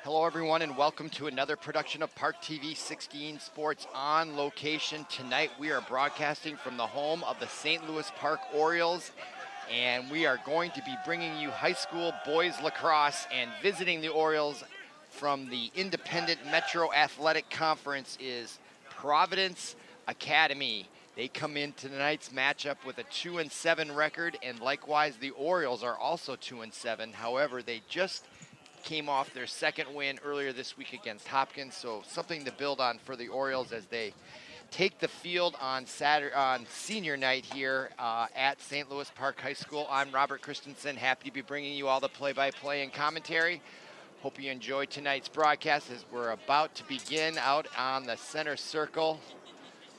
Hello everyone and welcome to another production of ParkTV 16 Sports on location. Tonight we are broadcasting from the home of the St. Louis Park Orioles, and we are going to be bringing you high school boys lacrosse, and visiting the Orioles from the Independent Metro Athletic Conference is Providence Academy. They come into tonight's matchup with a 2-7 record, and likewise the Orioles are also 2-7. However, they just came off their second win earlier this week against Hopkins, so something to build on for the Orioles as they take the field on senior night here at St. Louis Park High School. I'm Robert Christensen, happy to be bringing you all the play-by-play and commentary. Hope you enjoyed tonight's broadcast as we're about to begin out on the center circle.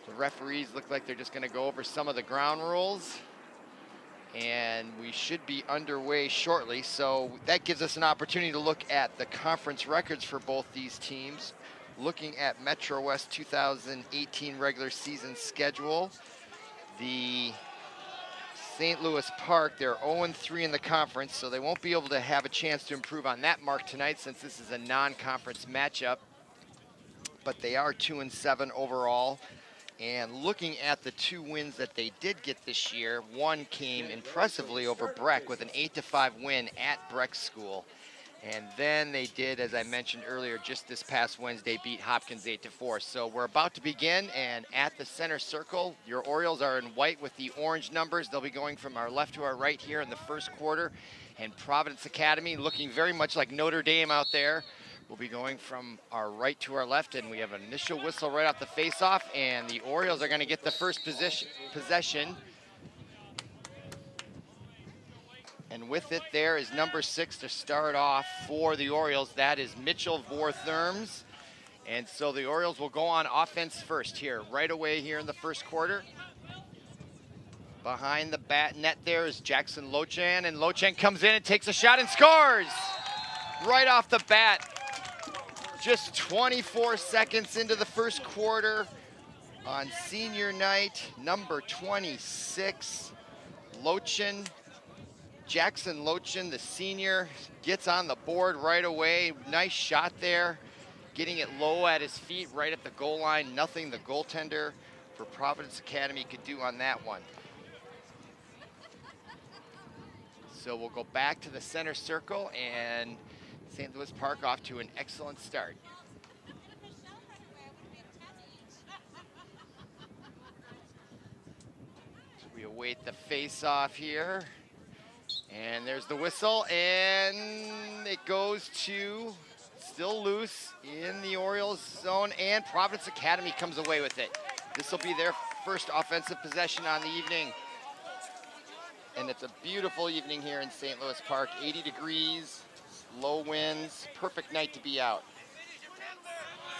The referees look like they're just going to go over some of the ground rules, and we should be underway shortly. So that gives us an opportunity to look at the conference records for both these teams. Looking at Metro West 2018 regular season schedule, the St. Louis Park, they're 0-3 in the conference, so they won't be able to have a chance to improve on that mark tonight since this is a non-conference matchup, but they are 2-7 overall. And looking at the two wins that they did get this year, one came impressively over Breck with an 8-5 win at Breck School. And then they did, as I mentioned earlier, just this past Wednesday, beat Hopkins 8-4. So we're about to begin, and at the center circle, your Orioles are in white with the orange numbers. They'll be going from our left to our right here in the first quarter. And Providence Academy looking very much like Notre Dame out there. We'll be going from our right to our left, and we have an initial whistle right off the face-off, and the Orioles are going to get the first possession. And with it there is number 6 to start off for the Orioles. That is Mitchell Vortherms. And so the Orioles will go on offense first here, right away here in the first quarter. Behind the bat net there is Jackson Lochan, and Lochan comes in and takes a shot and scores right off the bat. Just 24 seconds into the first quarter on senior night, number 26, Lochan. Jackson Lochan, the senior, gets on the board right away. Nice shot there, getting it low at his feet right at the goal line. Nothing the goaltender for Providence Academy could do on that one. So we'll go back to the center circle, and St. Louis Park off to an excellent start. So we await the face-off here. And there's the whistle, and it goes to, still loose in the Orioles zone, and Providence Academy comes away with it. This will be their first offensive possession on the evening. And it's a beautiful evening here in St. Louis Park, 80 degrees. Low winds, perfect night to be out.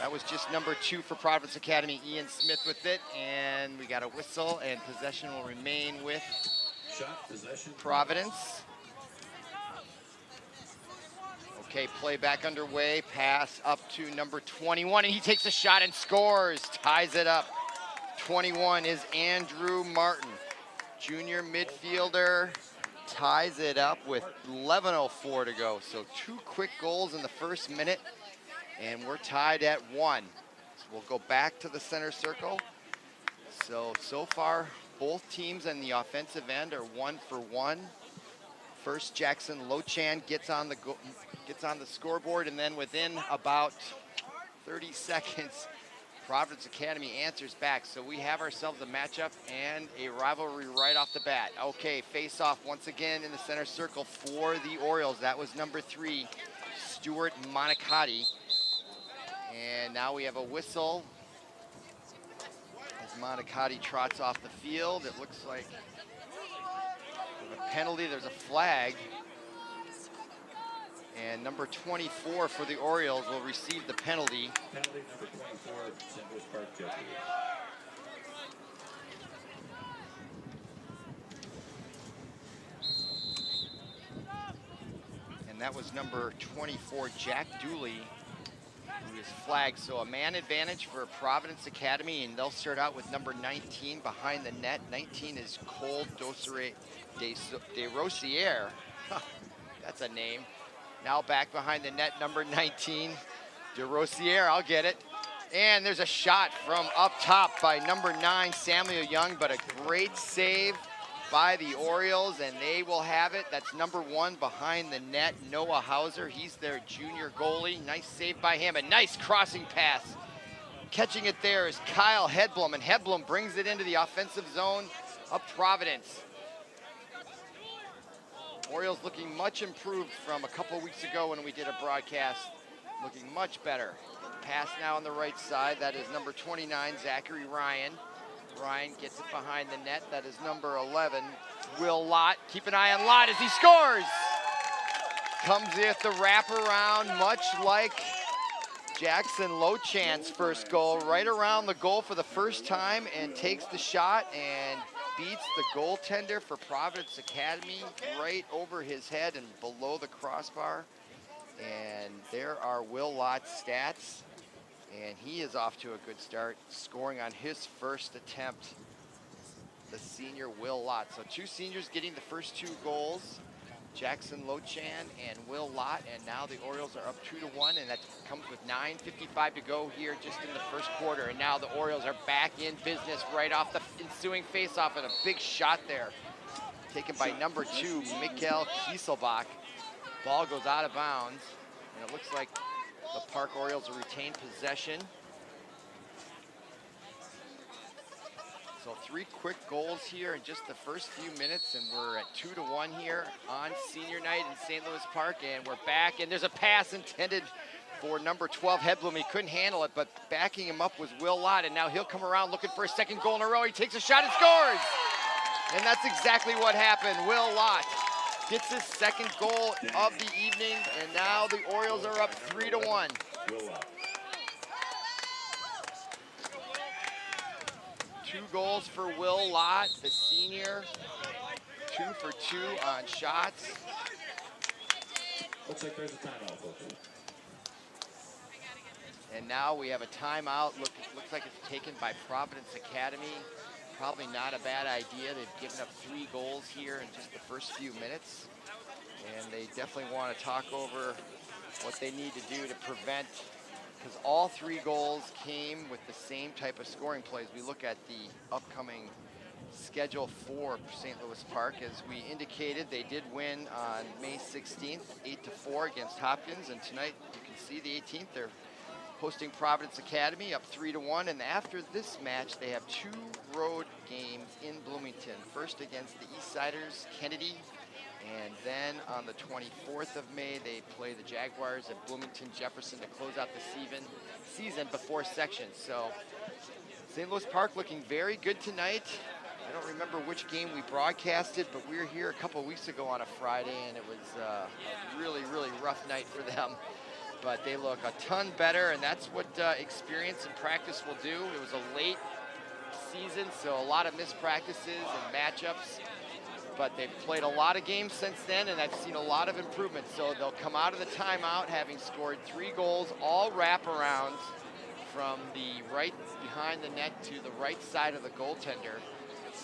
That was just number 2 for Providence Academy, Ian Smith with it, and we got a whistle, and possession will remain with Providence. Okay, play back underway, pass up to number 21, and he takes a shot and scores, ties it up. 21 is Andrew Martin, junior midfielder. Ties it up with 11:04 to go. So 2 quick goals in the first minute, and we're tied at 1. So we'll go back to the center circle. So far, both teams in the offensive end are 1 for 1. First, Jackson Lochan gets on the scoreboard, and then within about 30 seconds, Providence Academy answers back. So we have ourselves a matchup and a rivalry right off the bat. Okay, face-off once again in the center circle for the Orioles. That was number 3, Stuart Monicati. And now we have a whistle as Monicati trots off the field. It looks like there's a penalty, there's a flag. And number 24 for the Orioles will receive the penalty. Penalty number 24, St. Louis Park deputy. And that was number 24, Jack Dooley, who is flagged. So a man advantage for Providence Academy, and they'll start out with number 19 behind the net. 19 is Cole de Rossier. That's a name. Now back behind the net, number 19, DeRosier, I'll get it. And there's a shot from up top by number 9, Samuel Young, but a great save by the Orioles, and they will have it. That's number 1 behind the net, Noah Hauser. He's their junior goalie. Nice save by him, a nice crossing pass. Catching it there is Kyle Hedblum, and Hedblum brings it into the offensive zone of Providence. Orioles looking much improved from a couple weeks ago when we did a broadcast, looking much better. Pass now on the right side, that is number 29, Zachary Ryan. Ryan gets it behind the net, that is number 11, Will Lott. Keep an eye on Lott as he scores! Comes with the wraparound, much like Jackson Lochan's first goal, right around the goal for the first time, and takes the shot and beats the goaltender for Providence Academy right over his head and below the crossbar. And there are Will Lott's stats, and he is off to a good start, scoring on his first attempt, the senior Will Lott. So 2 seniors getting the first 2 goals, Jackson Lochan and Will Lott, and now the Orioles are up 2-1, and that comes with 9:55 to go here just in the first quarter. And now the Orioles are back in business right off the ensuing faceoff, and a big shot there taken by number 2, Mikhail Kieselbach. Ball goes out of bounds, and it looks like the Park Orioles will retain possession. So 3 quick goals here in just the first few minutes, and we're at 2-1 here on senior night in St. Louis Park, and we're back, and there's a pass intended for number 12, Hedblum. He couldn't handle it, but backing him up was Will Lott, and now he'll come around looking for a second goal in a row. He takes a shot and scores! And that's exactly what happened. Will Lott gets his second goal of the evening, and now the Orioles are up 3-1. 2 goals for Will Lott, the senior. 2 for 2 on shots. Looks like there's a timeout, folks. And now we have a timeout. Looks like it's taken by Providence Academy. Probably not a bad idea. They've given up 3 goals here in just the first few minutes. And they definitely want to talk over what they need to do to prevent, because all 3 goals came with the same type of scoring plays. We look at the upcoming schedule for St. Louis Park. As we indicated, they did win on May 16th, 8-4 against Hopkins. And tonight, you can see the 18th, they're hosting Providence Academy, up 3-1. And after this match, they have 2 road games in Bloomington. First against the Eastsiders, Kennedy. And then on the 24th of May, they play the Jaguars at Bloomington Jefferson to close out the season before sections. So St. Louis Park looking very good tonight. I don't remember which game we broadcasted, but we were here a couple weeks ago on a Friday, and it was a really, really rough night for them. But they look a ton better, and that's what experience and practice will do. It was a late season, so a lot of missed practices and matchups. But they've played a lot of games since then, and I've seen a lot of improvement. So they'll come out of the timeout having scored 3 goals, all wraparounds from the right behind the net to the right side of the goaltender.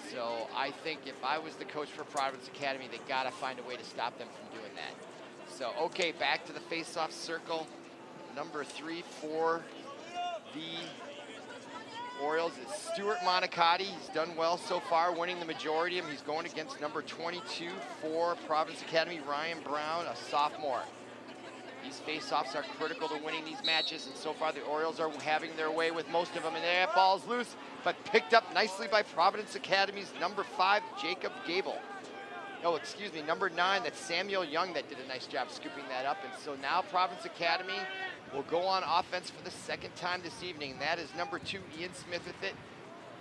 So I think if I was the coach for Providence Academy, they got to find a way to stop them from doing that. So, okay, back to the face-off circle. Number 3 for the Orioles is Stuart Monicati. He's done well so far, winning the majority of them. He's going against number 22 for Providence Academy, Ryan Brown, a sophomore. These face-offs are critical to winning these matches, and so far the Orioles are having their way with most of them, and that ball's loose, but picked up nicely by Providence Academy's number 5, Jacob Gable. Oh, excuse me, number 9, that's Samuel Young that did a nice job scooping that up, and so now Providence Academy will go on offense for the second time this evening, and that is number 2, Ian Smith with it.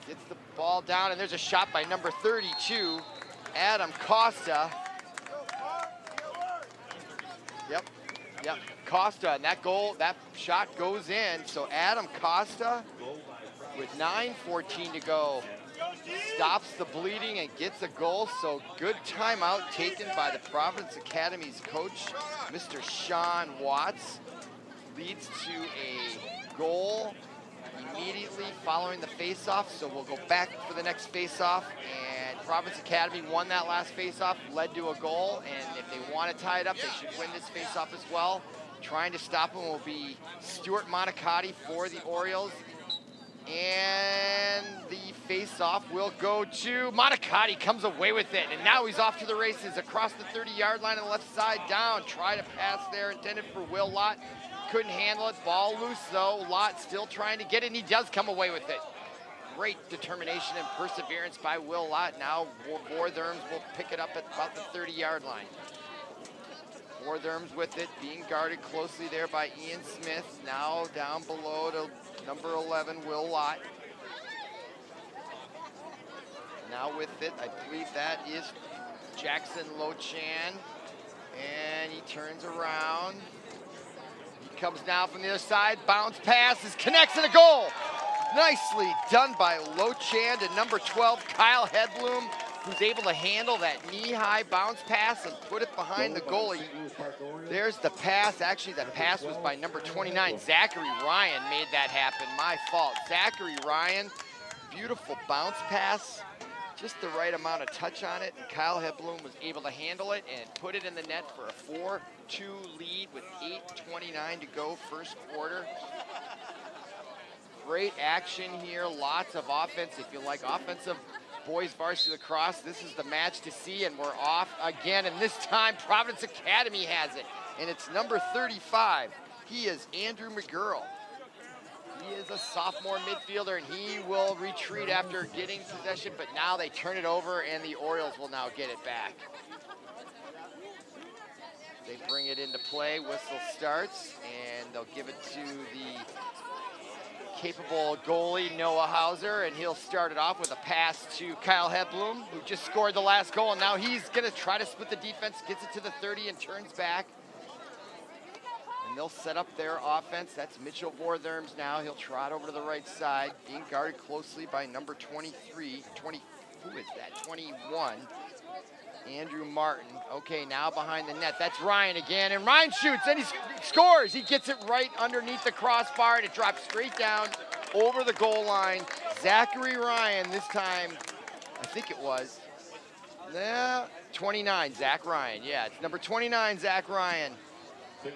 Gets the ball down, and there's a shot by number 32, Adam Costa. Yep, Costa, and that shot goes in. So Adam Costa, with 9:14 to go, stops the bleeding and gets a goal. So good timeout taken by the Providence Academy's coach, Mr. Sean Watts. Leads to a goal immediately following the face-off. So we'll go back for the next face-off, and Providence Academy won that last faceoff, led to a goal, and if they want to tie it up, they should win this faceoff as well. Trying to stop him will be Stuart Monicati for the Orioles. And the face-off will go to Monicati, comes away with it, and now he's off to the races across the 30-yard line on the left side, down. Try to pass there, intended for Will Lott. Couldn't handle it. Ball loose, though. Lott still trying to get it, and he does come away with it. Great determination and perseverance by Will Lott. Now Wortherms will pick it up at about the 30-yard line. Wortherms with it, being guarded closely there by Ian Smith. Now down below to number 11, Will Lott. Now with it, I believe that is Jackson Lochan. And he turns around. He comes now from the other side, bounce passes, connects and a goal. Nicely done by Lochan to number 12, Kyle Hedblum, who's able to handle that knee-high bounce pass and put it behind the goalie. There's the pass. Actually, that pass was by number 29. Zachary Ryan made that happen. My fault. Zachary Ryan, beautiful bounce pass. Just the right amount of touch on it. And Kyle Hedblum was able to handle it and put it in the net for a 4-2 lead with 8:29 to go first quarter. Great action here. Lots of offense. If you like offensive boys varsity lacrosse, this is the match to see, and we're off again, and this time Providence Academy has it, and it's number 35. He is Andrew McGurl. He is a sophomore midfielder, and he will retreat after getting possession, but now they turn it over, and the Orioles will now get it back. They bring it into play, whistle starts, and they'll give it to the capable goalie, Noah Hauser, and he'll start it off with a pass to Kyle Hedblum, who just scored the last goal, and now he's gonna try to split the defense, gets it to the 30 and turns back. And they'll set up their offense. That's Mitchell Wortherms now. He'll trot over to the right side, being guarded closely by number 23, who is that, 21, Andrew Martin. Okay, now behind the net, that's Ryan again, and Ryan shoots, and he scores. He gets it right underneath the crossbar, and it drops straight down over the goal line. Zachary Ryan, this time, I think it was, 29, Zach Ryan. Yeah, it's number 29, Zach Ryan,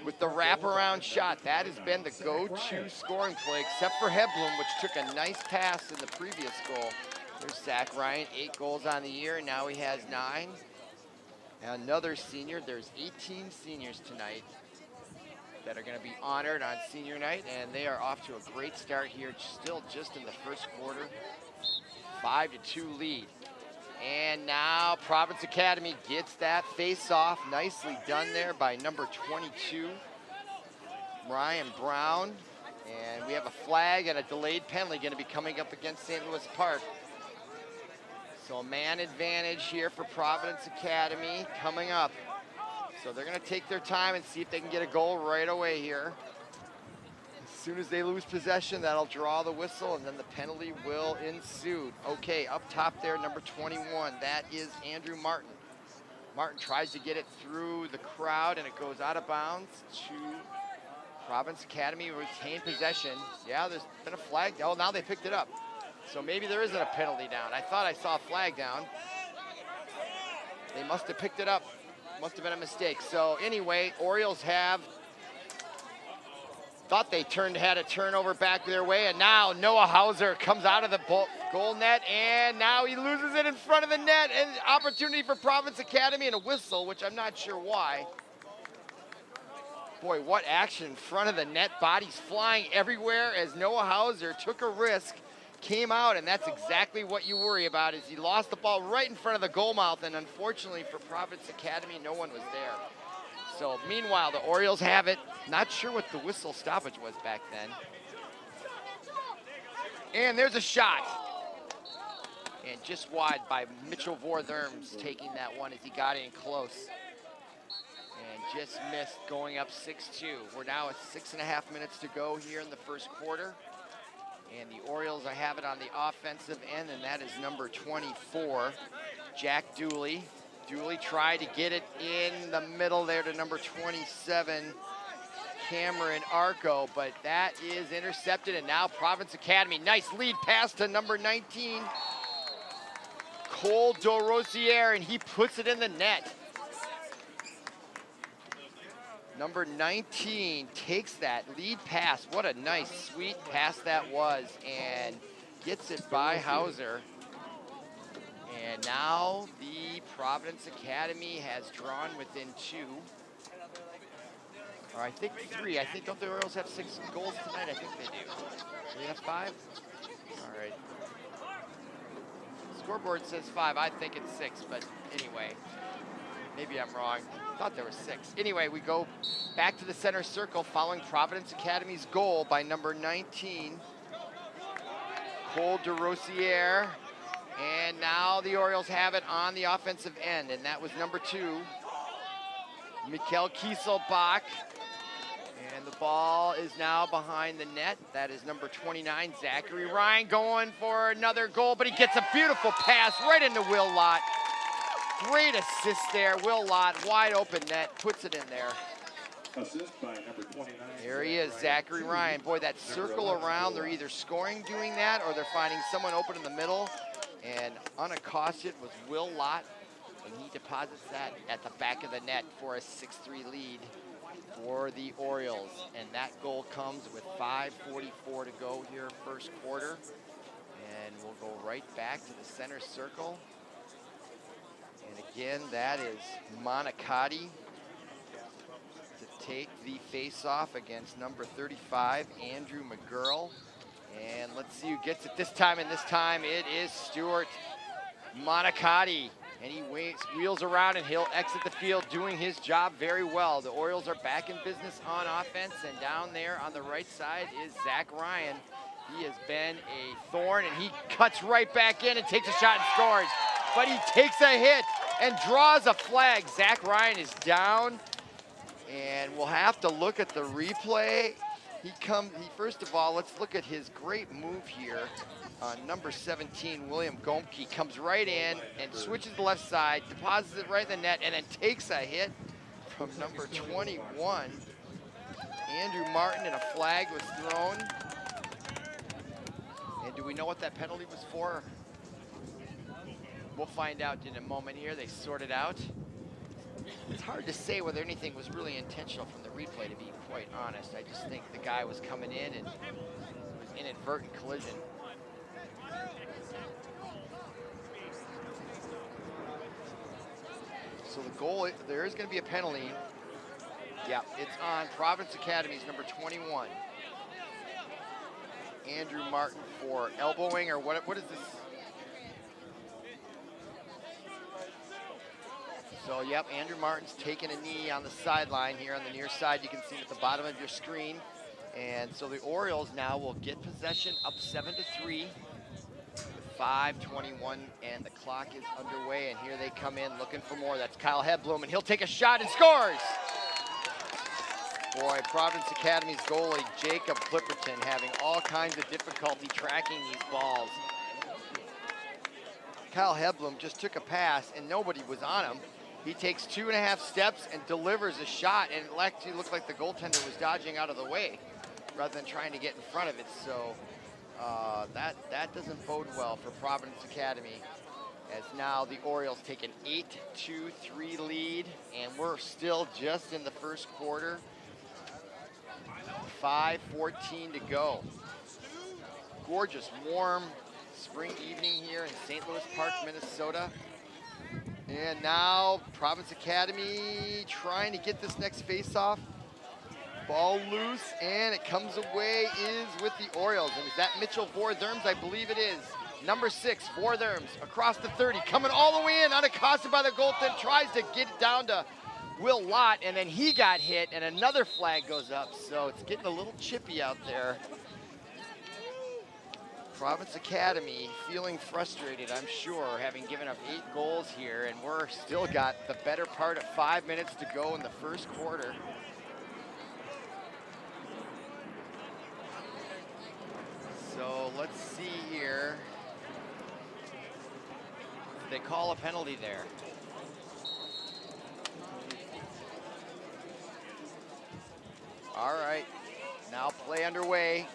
with the wraparound shot. That has been the go-to scoring play, except for Hedblum, which took a nice pass in the previous goal. There's Zach Ryan, 8 goals on the year, and now he has 9. Another senior. There's 18 seniors tonight that are going to be honored on senior night, and they are off to a great start here, still just in the first quarter. 5-2 lead. And now Providence Academy gets that face-off. Nicely done there by number 22, Ryan Brown. And we have a flag and a delayed penalty going to be coming up against St. Louis Park. So a man advantage here for Providence Academy coming up. So they're going to take their time and see if they can get a goal right away here. As soon as they lose possession, that'll draw the whistle, and then the penalty will ensue. Okay, up top there, number 21, that is Andrew Martin. Martin tries to get it through the crowd, and it goes out of bounds to Providence Academy. Retain possession. Yeah, there's been a flag. Oh, now they picked it up. So maybe there isn't a penalty down. I thought I saw a flag down. They must have picked it up. Must have been a mistake. So anyway, Orioles thought they had a turnover back their way, and now Noah Hauser comes out of the goal net, and now he loses it in front of the net, and opportunity for Providence Academy and a whistle, which I'm not sure why. Boy, what action in front of the net. Bodies flying everywhere as Noah Hauser took a risk, came out, and that's exactly what you worry about, is he lost the ball right in front of the goal mouth, and unfortunately for Providence Academy, no one was there. So meanwhile, the Orioles have it. Not sure what the whistle stoppage was back then. And there's a shot. And just wide by Mitchell Wortherms, taking that one as he got in close. And just missed, going up 6-2. We're now at 6.5 minutes to go here in the first quarter. And the Orioles, I have it on the offensive end, and that is number 24, Jack Dooley. Dooley tried to get it in the middle there to number 27, Cameron Arco, but that is intercepted, and now Providence Academy, nice lead pass to number 19, Cole DeRosier, and he puts it in the net. Number 19 takes that lead pass. What a nice, sweet pass that was, and gets it by Hauser. And now the Providence Academy has drawn within 2. Or I think 3. I think, don't the Orioles have 6 goals tonight? I think they do. Do they have 5? All right. Scoreboard says 5. I think it's 6, but anyway, maybe I'm wrong. Thought there was 6. Anyway, we go back to the center circle following Providence Academy's goal by number 19, Cole DeRosier. And now the Orioles have it on the offensive end, and that was number 2, Mikkel Kieselbach. And the ball is now behind the net. That is number 29, Zachary Ryan, going for another goal, but he gets a beautiful pass right into Will Lott. Great assist there. Will Lott, wide open net, puts it in there. Assist by number 29. There he is, Zachary Ryan. Boy, that circle around, they're either scoring doing that or they're finding someone open in the middle. And unaccosted was Will Lott, and he deposits that at the back of the net for a 6-3 lead for the Orioles. And that goal comes with 5:44 to go here, first quarter. And we'll go right back to the center circle. And again, that is Monicati to take the face-off against number 35, Andrew McGurl. And let's see who gets it this time, and this time it is Stuart Monicati. And he wheels around and he'll exit the field doing his job very well. The Orioles are back in business on offense, and down there on the right side is Zach Ryan. He has been a thorn, and he cuts right back in and takes a shot and scores. But he takes a hit and draws a flag. Zach Ryan is down, and we'll have to look at the replay. First of all, let's look at his great move here. Number 17, William Gomke, comes right in and switches the left side, deposits it right in the net, and then takes a hit from number 21, Andrew Martin, and a flag was thrown. And do we know what that penalty was for? We'll find out in a moment here. They sort it out. It's hard to say whether anything was really intentional from the replay, to be quite honest. I just think the guy was coming in and it was an inadvertent collision. So the goal, there is going to be a penalty. Yeah, it's on Providence Academy's number 21. Andrew Martin for elbowing, or what is this? So, yep, Andrew Martin's taking a knee on the sideline here on the near side. You can see it at the bottom of your screen. And so the Orioles now will get possession up 7-3 with 5:21, and the clock is underway. And here they come in looking for more. That's Kyle Hedblum, and he'll take a shot and scores. Boy, Providence Academy's goalie, Jacob Clipperton, having all kinds of difficulty tracking these balls. Kyle Hedblum just took a pass, and nobody was on him. He takes 2.5 steps and delivers a shot, and it actually looked like the goaltender was dodging out of the way rather than trying to get in front of it. So that doesn't bode well for Providence Academy, as now the Orioles take an 8-2-3 lead, and we're still just in the first quarter. 5:14 to go. Gorgeous, warm spring evening here in St. Louis Park, Minnesota. And now Providence Academy trying to get this next face-off. Ball loose, and it comes away is with the Orioles. And is that Mitchell Vortherms? I believe it is. Number 6, Vortherms, across the 30, coming all the way in, unaccosted by the goaltender, tries to get it down to Will Lott, and then he got hit, and another flag goes up. So it's getting a little chippy out there. Providence Academy feeling frustrated, I'm sure, having given up 8 goals here, and we're still got the better part of 5 minutes to go in the first quarter. So let's see here. They call a penalty there. All right, now play underway.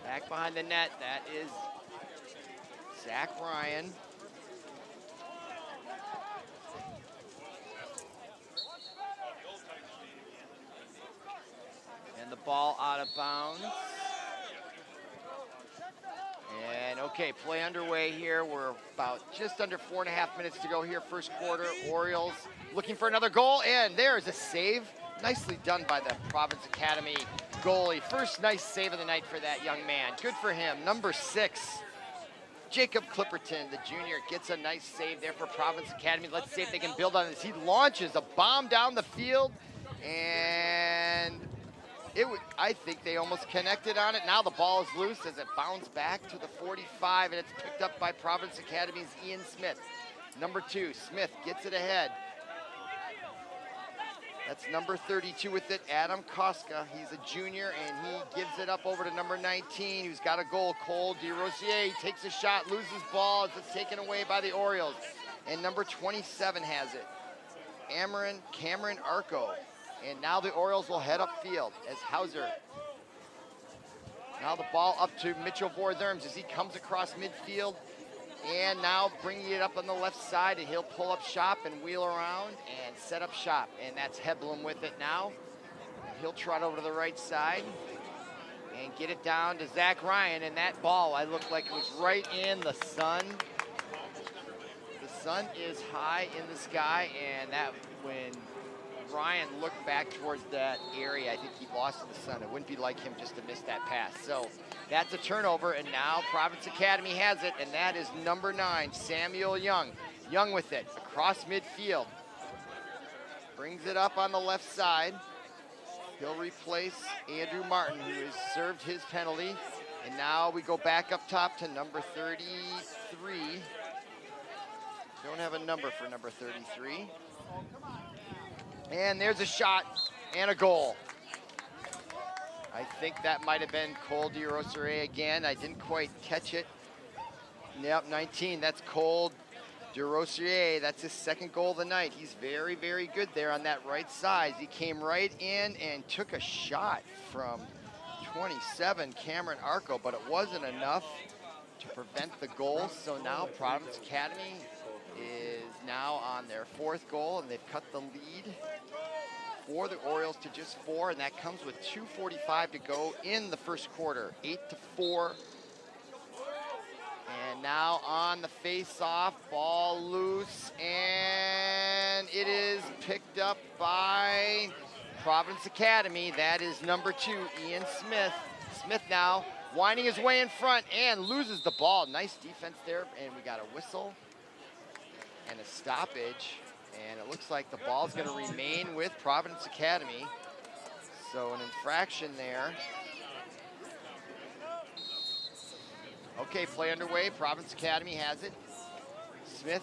Back behind the net, that is Zach Ryan. And the ball out of bounds. And okay, play underway here. We're about just under 4.5 minutes to go here, first quarter. Orioles looking for another goal, and there's a save. Nicely done by the Providence Academy goalie. First nice save of the night for that young man. Good for him. Number 6, Jacob Clipperton, the junior, gets a nice save there for Providence Academy. Let's see if they can build on this. He launches a bomb down the field, and I think they almost connected on it. Now the ball is loose as it bounds back to the 45, and it's picked up by Providence Academy's Ian Smith. Number 2, Smith gets it ahead. That's number 32 with it, Adam Koska. He's a junior, and he gives it up over to number 19, who's got a goal, Cole DeRosier. He takes a shot, loses ball as it's taken away by the Orioles. And number 27 has it, Cameron Arco. And now the Orioles will head upfield as Hauser. Now the ball up to Mitchell Vortherms as he comes across midfield. And now bringing it up on the left side, and he'll pull up shop and wheel around and set up shop. And that's Hedblum with it now. He'll trot over to the right side and get it down to Zach Ryan. And that ball, I looked like it was right in the sun. The sun is high in the sky, and that when Ryan looked back towards that area, I think he lost to the sun. It wouldn't be like him just to miss that pass. So that's a turnover, and now Providence Academy has it, and that is number 9, Samuel Young. Young with it, across midfield. Brings it up on the left side. He'll replace Andrew Martin, who has served his penalty. And now we go back up top to number 33. Don't have a number for number 33. And there's a shot and a goal. I think that might have been Cole DeRosier again. I didn't quite catch it. Yep, 19, that's Cole DeRosier. That's his second goal of the night. He's very, very good there on that right side. He came right in and took a shot from 27, Cameron Arco, but it wasn't enough to prevent the goal. So now Providence Academy is now on their 4th goal, and they've cut the lead for the Orioles to just 4, and that comes with 2:45 to go in the first quarter, 8-4. And now on the face-off, ball loose, and it is picked up by Providence Academy. That is number 2, Ian Smith. Smith now winding his way in front and loses the ball. Nice defense there, and we got a whistle and a stoppage, and it looks like the ball's going to remain with Providence Academy. So an infraction there. Okay, play underway. Providence Academy has it. Smith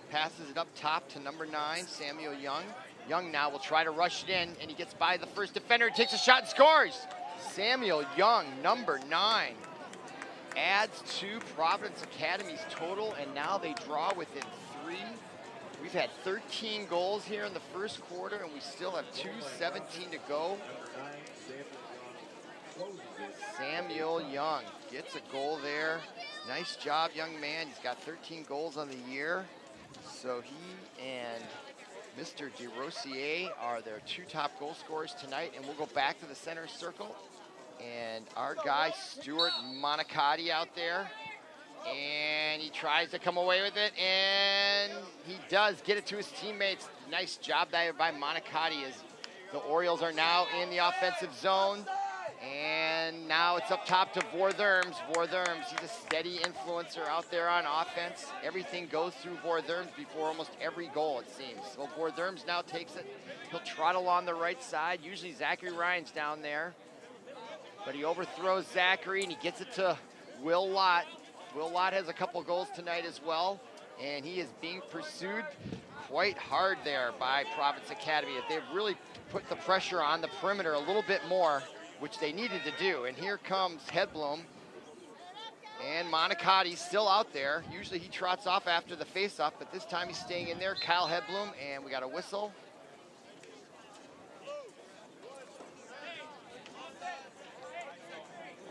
passes it up top to number 9, Samuel Young. Young now will try to rush it in, and he gets by the first defender, takes a shot and scores. Samuel Young, number 9, adds to Providence Academy's total, and now they draw within 3. We've had 13 goals here in the first quarter, and we still have 2:17 to go. Samuel Young gets a goal there. Nice job, young man. He's got 13 goals on the year. So he and Mr. DeRosier are their 2 top goal scorers tonight, and we'll go back to the center circle. And our guy, Stuart Monicati, out there. And he tries to come away with it, and he does get it to his teammates. Nice job there by Monicati as the Orioles are now in the offensive zone. And now it's up top to Vortherms. Vortherms, he's a steady influencer out there on offense. Everything goes through Vortherms before almost every goal, it seems. So Vortherms now takes it. He'll trot along the right side. Usually Zachary Ryan's down there. But he overthrows Zachary, and he gets it to Will Lott. Will Lott has a couple goals tonight as well, and he is being pursued quite hard there by Providence Academy. They've really put the pressure on the perimeter a little bit more, which they needed to do. And here comes Hedblum, and Monicati's still out there. Usually he trots off after the face-off, but this time he's staying in there. Kyle Hedblum, and we got a whistle.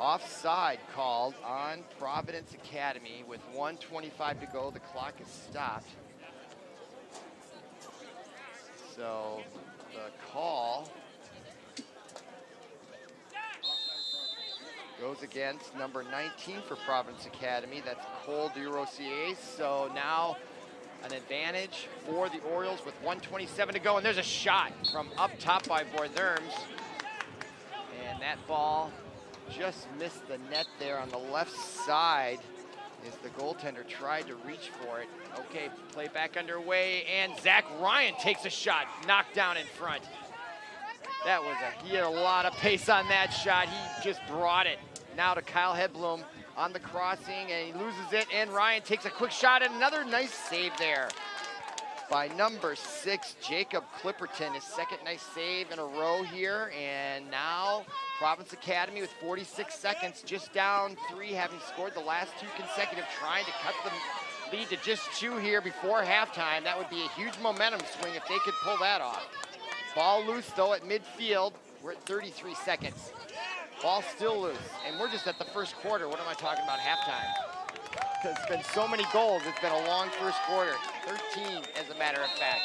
offside called on Providence Academy with 1:25 to go. The clock is stopped. So the call goes against number 19 for Providence Academy. That's Cole DeRosier. So now an advantage for the Orioles with 1:27 to go. And there's a shot from up top by Bortherms. And that ball just missed the net there on the left side as the goaltender tried to reach for it. Okay, play back underway, and Zach Ryan takes a shot, knocked down in front. That was he had a lot of pace on that shot. He just brought it. Now to Kyle Hedblum on the crossing, and he loses it, and Ryan takes a quick shot, and another nice save there by number 6, Jacob Clipperton, his second nice save in a row here. And now Providence Academy with 46 seconds, just down 3, having scored the last 2 consecutive, trying to cut the lead to just 2 here before halftime. That would be a huge momentum swing if they could pull that off. Ball loose though at midfield. We're at 33 seconds. Ball still loose, and we're just at the first quarter. What am I talking about halftime? Because it's been so many goals. It's been a long first quarter. 13, as a matter of fact.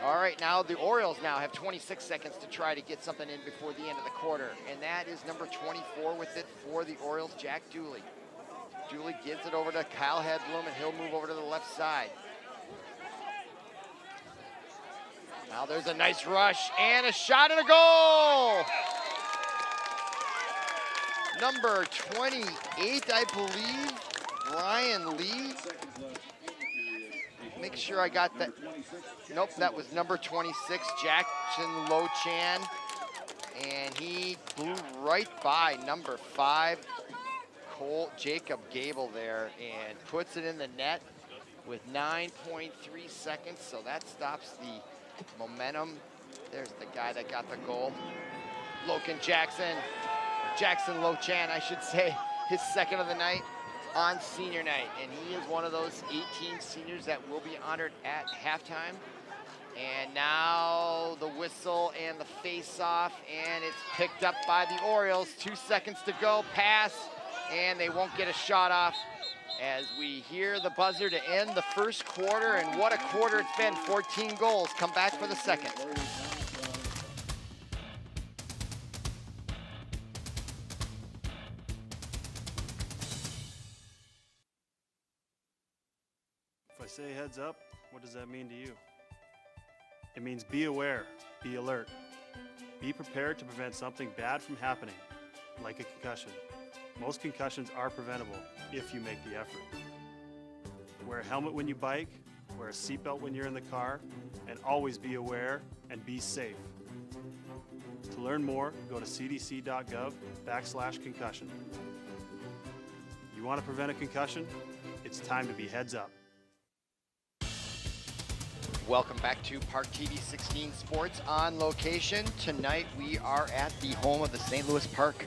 All right, now the Orioles now have 26 seconds to try to get something in before the end of the quarter, and that is number 24 with it for the Orioles, Jack Dooley. Dooley gives it over to Kyle Hedblum, and he'll move over to the left side. Now there's a nice rush, and a shot and a goal! Number 28, I believe, Ryan Lee. Make sure I got that. Nope, that was number 26, Jackson Lochan. And he blew right by number 5, Jacob Gable there, and puts it in the net with 9.3 seconds. So that stops the momentum. There's the guy that got the goal. Jackson Lochan, I should say, his second of the night on senior night. And he is one of those 18 seniors that will be honored at halftime. And now the whistle and the face-off, and it's picked up by the Orioles. 2 seconds to go, pass, and they won't get a shot off as we hear the buzzer to end the first quarter. And what a quarter it's been, 14 goals. Come back for the second. If I say heads up, what does that mean to you? It means be aware, be alert. Be prepared to prevent something bad from happening, like a concussion. Most concussions are preventable if you make the effort. Wear a helmet when you bike, wear a seatbelt when you're in the car, and always be aware and be safe. To learn more, go to cdc.gov/concussion. You want to prevent a concussion? It's time to be heads up. Welcome back to ParkTV 16 Sports on location. Tonight we are at the home of the St. Louis Park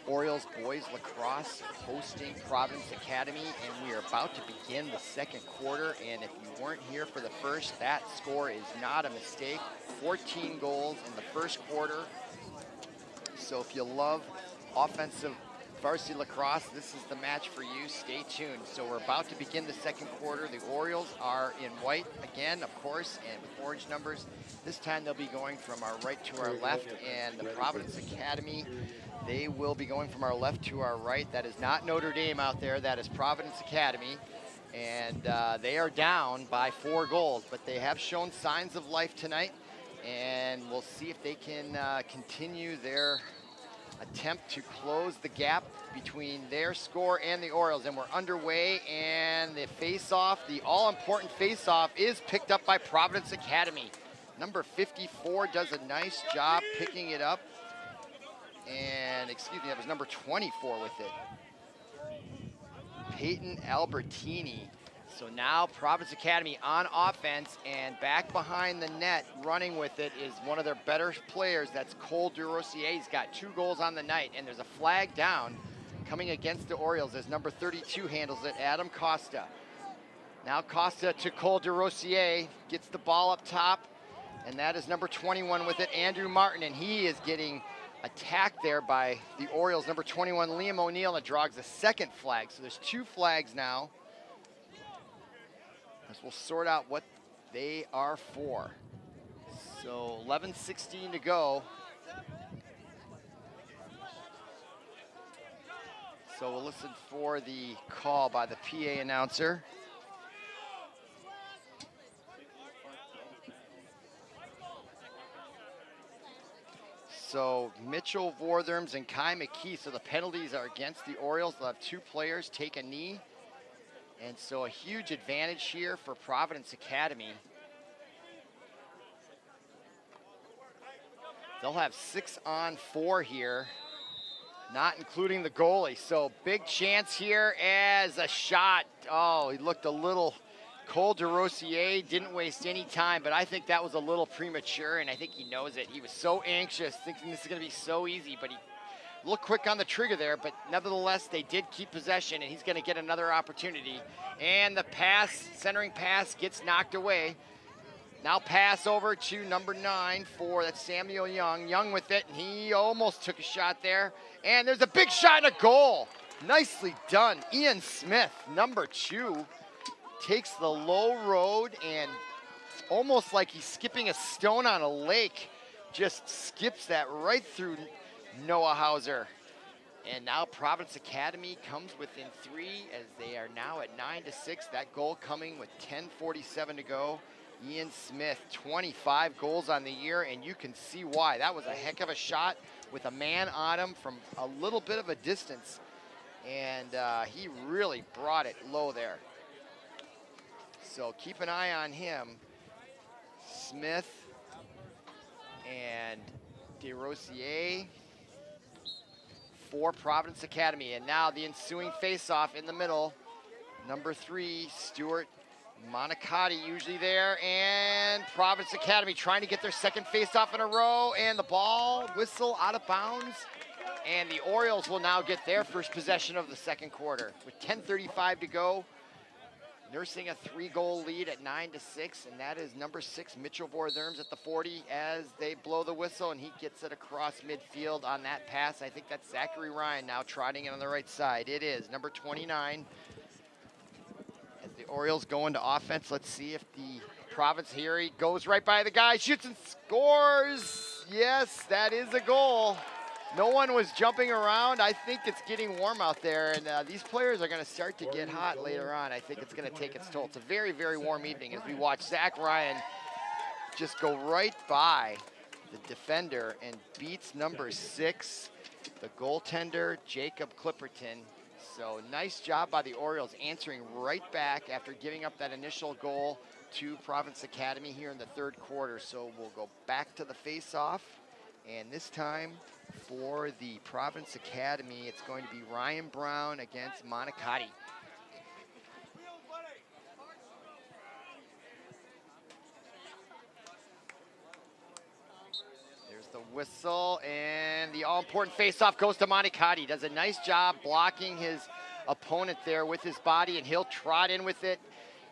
Orioles boys lacrosse, hosting Providence Academy, and we are about to begin the second quarter. And if you weren't here for the first, that score is not a mistake. 14 goals in the first quarter. So if you love offensive varsity lacrosse, this is the match for you. Stay tuned. So we're about to begin the second quarter. The Orioles are in white again, of course, and with orange numbers. This time they'll be going from our right to our left, and the Providence Academy, they will be going from our left to our right. That is not Notre Dame out there. That is Providence Academy, and they are down by 4 goals, but they have shown signs of life tonight, and we'll see if they can continue their attempt to close the gap between their score and the Orioles. And we're underway, and the face-off, the all-important face-off, is picked up by Providence Academy. Number 54 does a nice job picking it up. And, excuse me, that was number 24 with it. Peyton Albertini. So now Providence Academy on offense, and back behind the net running with it is one of their better players. That's Cole DeRosier. He's got 2 goals on the night, and there's a flag down coming against the Orioles as number 32 handles it, Adam Costa. Now Costa to Cole DeRosier, gets the ball up top, and that is number 21 with it, Andrew Martin, and he is getting attack there by the Orioles. Number 21, Liam O'Neill, and draws the second flag. So there's 2 flags now. As we'll sort out what they are for. So 11:16 to go. So we'll listen for the call by the PA announcer. So Mitchell Vortherms and Kai McKee. So the penalties are against the Orioles. They'll have 2 players take a knee. And so a huge advantage here for Providence Academy. They'll have 6-on-4 here, not including the goalie. So big chance here as a shot. Oh, he looked a little, Cole DeRosier didn't waste any time, but I think that was a little premature, and I think he knows it. He was so anxious, thinking this is gonna be so easy, but he looked quick on the trigger there, but nevertheless, they did keep possession, and he's gonna get another opportunity. And the pass, centering pass gets knocked away. Now pass over to number 9 for that's Samuel Young. Young with it, and he almost took a shot there. And there's a big shot and a goal. Nicely done. Ian Smith, number 2, takes the low road and almost like he's skipping a stone on a lake, just skips that right through Noah Hauser. And now Providence Academy comes within 3 as they are now at 9-6. That goal coming with 10:47 to go. Ian Smith, 25 goals on the year, and you can see why. That was a heck of a shot with a man on him from a little bit of a distance, and he really brought it low there. So keep an eye on him. Smith and DeRosier for Providence Academy, and now the ensuing face-off in the middle. Number 3, Stuart Monicati usually there, and Providence Academy trying to get their second face-off in a row, and the ball whistle out of bounds, and the Orioles will now get their first possession of the second quarter with 10:35 to go, nursing a 3-goal lead at 9-6, and that is number 6, Mitchell Vortherms at the 40 as they blow the whistle, and he gets it across midfield on that pass. I think that's Zachary Ryan now trotting it on the right side. It is number 29. As the Orioles go into offense, let's see if the Providence here, he goes right by the guy, shoots and scores. Yes, that is a goal. No one was jumping around. I think it's getting warm out there, and these players are going to start to get hot later on. I think it's going to take its toll. It's a very, very warm evening as we watch Zach Ryan just go right by the defender and beats number 6, the goaltender, Jacob Clipperton. So nice job by the Orioles answering right back after giving up that initial goal to Providence Academy here in the third quarter. So we'll go back to the face-off, and this time for the Providence Academy, it's going to be Ryan Brown against Monicati. There's the whistle, and the all-important face-off goes to Monicati. Does a nice job blocking his opponent there with his body, and he'll trot in with it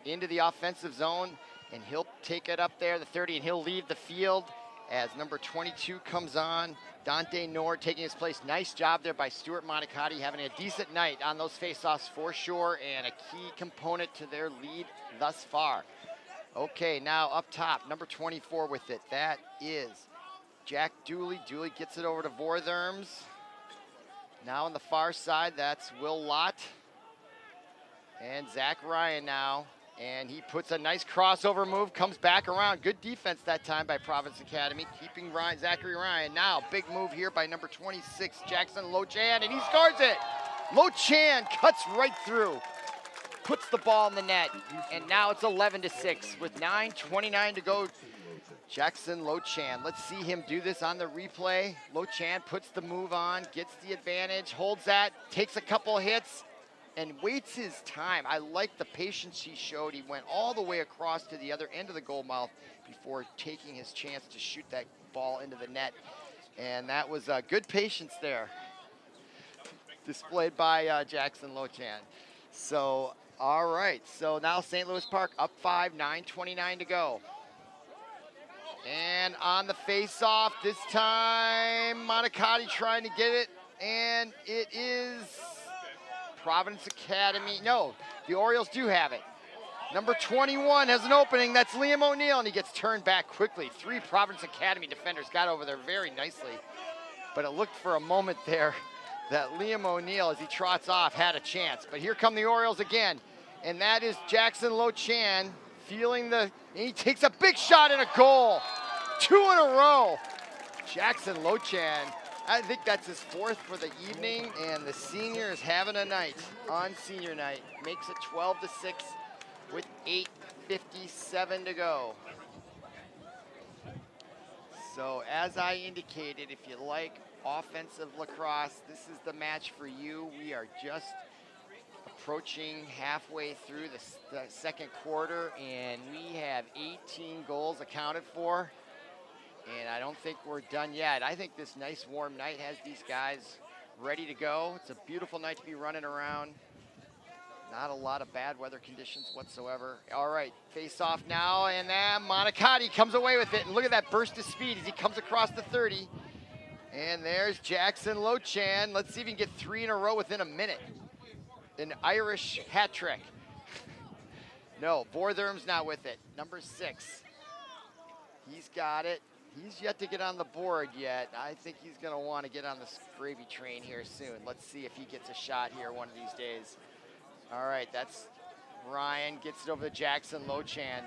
into the offensive zone, and he'll take it up there, the 30, and he'll leave the field as number 22 comes on. Dante Nord taking his place. Nice job there by Stuart Monicati, having a decent night on those faceoffs for sure, and a key component to their lead thus far. Okay, now up top, number 24 with it. That is Jack Dooley. Dooley gets it over to Vortherms. Now on the far side, that's Will Lott. And Zach Ryan now. And he puts a nice crossover move, comes back around. Good defense that time by Providence Academy, keeping Zachary Ryan. Now, big move here by number 26, Jackson Lochan, and he scores it. Lochan cuts right through, puts the ball in the net, and now it's 11-6 with 9:29 to go. Jackson Lochan, let's see him do this on the replay. Lochan puts the move on, gets the advantage, holds that, takes a couple hits, and waits his time. I like the patience he showed. He went all the way across to the other end of the goal mouth before taking his chance to shoot that ball into the net. And that was good patience there, displayed by Jackson Lochan. So, all right. So now St. Louis Park up 5, 9:29 to go. And on the face-off, this time, Monicati trying to get it, and it is Providence Academy. No, the Orioles do have it. Number 21 has an opening. That's Liam O'Neill, and he gets turned back quickly. 3 Providence Academy defenders got over there very nicely. But it looked for a moment there that Liam O'Neill, as he trots off, had a chance. But here come the Orioles again, and that is Jackson Lochan feeling and he takes a big shot and a goal. 2 in a row. Jackson Lochan, I think that's his 4th for the evening, and the senior is having a night on senior night. Makes it 12-6 with 8:57 to go. So as I indicated, if you like offensive lacrosse, this is the match for you. We are just approaching halfway through the second quarter, and we have 18 goals accounted for. And I don't think we're done yet. I think this nice warm night has these guys ready to go. It's a beautiful night to be running around. Not a lot of bad weather conditions whatsoever. All right, face off now, and then Monicati comes away with it. And look at that burst of speed as he comes across the 30. And there's Jackson Lochan. Let's see if he can get 3 in a row within a minute. An Irish hat trick. No, Vortherm's not with it. Number 6. He's got it. He's yet to get on the board yet. I think he's going to want to get on this gravy train here soon. Let's see if he gets a shot here one of these days. All right, that's Ryan, gets it over to Jackson Lochan.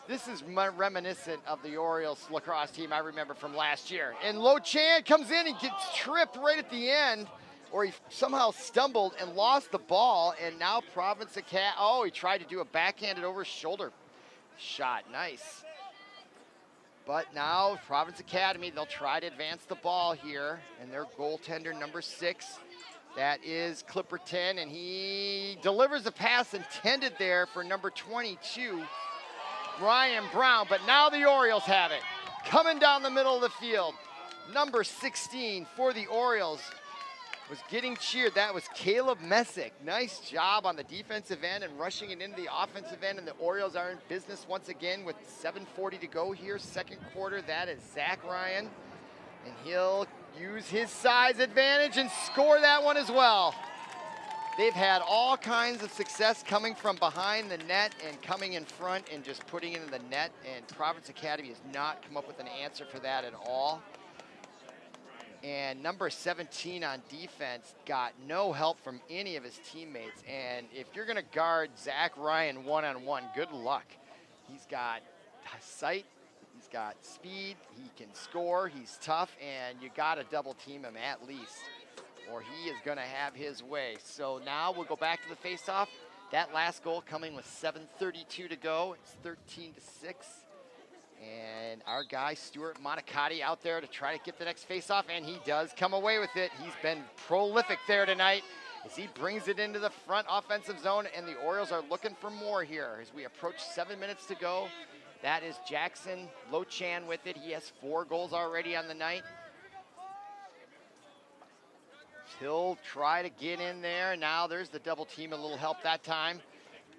This is reminiscent of the Orioles lacrosse team I remember from last year. And Lochan comes in and gets tripped right at the end, or he somehow stumbled and lost the ball, and now Providence Academy, he tried to do a backhanded over his shoulder shot. Nice. But now Providence Academy, they'll try to advance the ball here, and their goaltender, number 6, that is Clipperton, and he delivers a pass intended there for number 22, Ryan Brown. But now the Orioles have it. Coming down the middle of the field, number 16 for the Orioles was getting cheered. That was Caleb Messick. Nice job on the defensive end and rushing it into the offensive end, and the Orioles are in business once again with 7:40 to go here, second quarter. That is Zach Ryan, and he'll use his size advantage and score that one as well. They've had all kinds of success coming from behind the net and coming in front and just putting it in the net, and Providence Academy has not come up with an answer for that at all. And number 17 on defense got no help from any of his teammates. And if you're going to guard Zach Ryan one-on-one, good luck. He's got sight, he's got speed, he can score, he's tough, and you got to double team him at least, or he is going to have his way. So now we'll go back to the faceoff. That last goal coming with 7:32 to go. It's 13-6. And our guy, Stuart Monicati, out there to try to get the next faceoff, and he does come away with it. He's been prolific there tonight as he brings it into the front offensive zone, and the Orioles are looking for more here as we approach 7 minutes to go. That is Jackson Lochan with it. He has 4 goals already on the night. He'll try to get in there. Now there's the double team, a little help that time.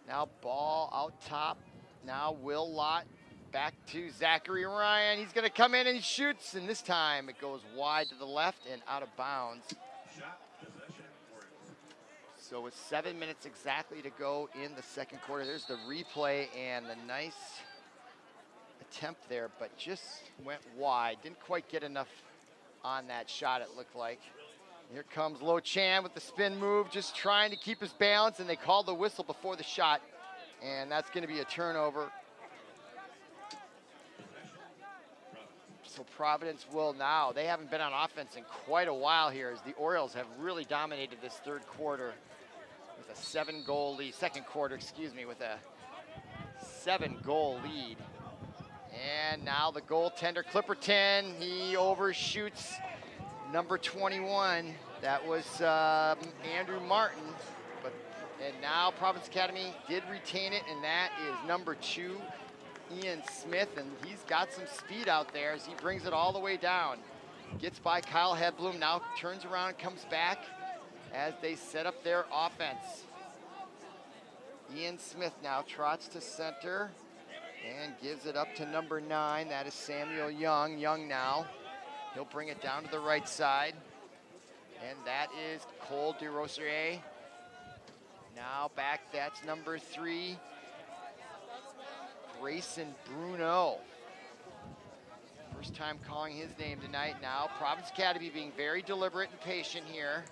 Now ball out top. Now Will Lott. Back to Zachary Ryan. He's going to come in and he shoots, and this time it goes wide to the left and out of bounds. So with 7 minutes exactly to go in the second quarter, there's the replay and the nice attempt there, but just went wide. Didn't quite get enough on that shot, it looked like. Here comes Lochan with the spin move, just trying to keep his balance, and they called the whistle before the shot, and that's going to be a turnover. So Providence will now, they haven't been on offense in quite a while here as the Orioles have really dominated this third quarter with a 7-goal lead, second quarter, with a 7-goal lead. And now the goaltender, Clipperton, he overshoots number 21. That was Andrew Martin. And now Providence Academy did retain it, and that is number 2, Ian Smith, and he's got some speed out there as he brings it all the way down. Gets by Kyle Hedblum, now turns around and comes back as they set up their offense. Ian Smith now trots to center. And gives it up to number 9. That is Samuel Young. Young now. He'll bring it down to the right side. And that is Cole DeRosier. Now back, that's number 3. Grayson Bruno. First time calling his name tonight. Now Providence Academy being very deliberate and patient here.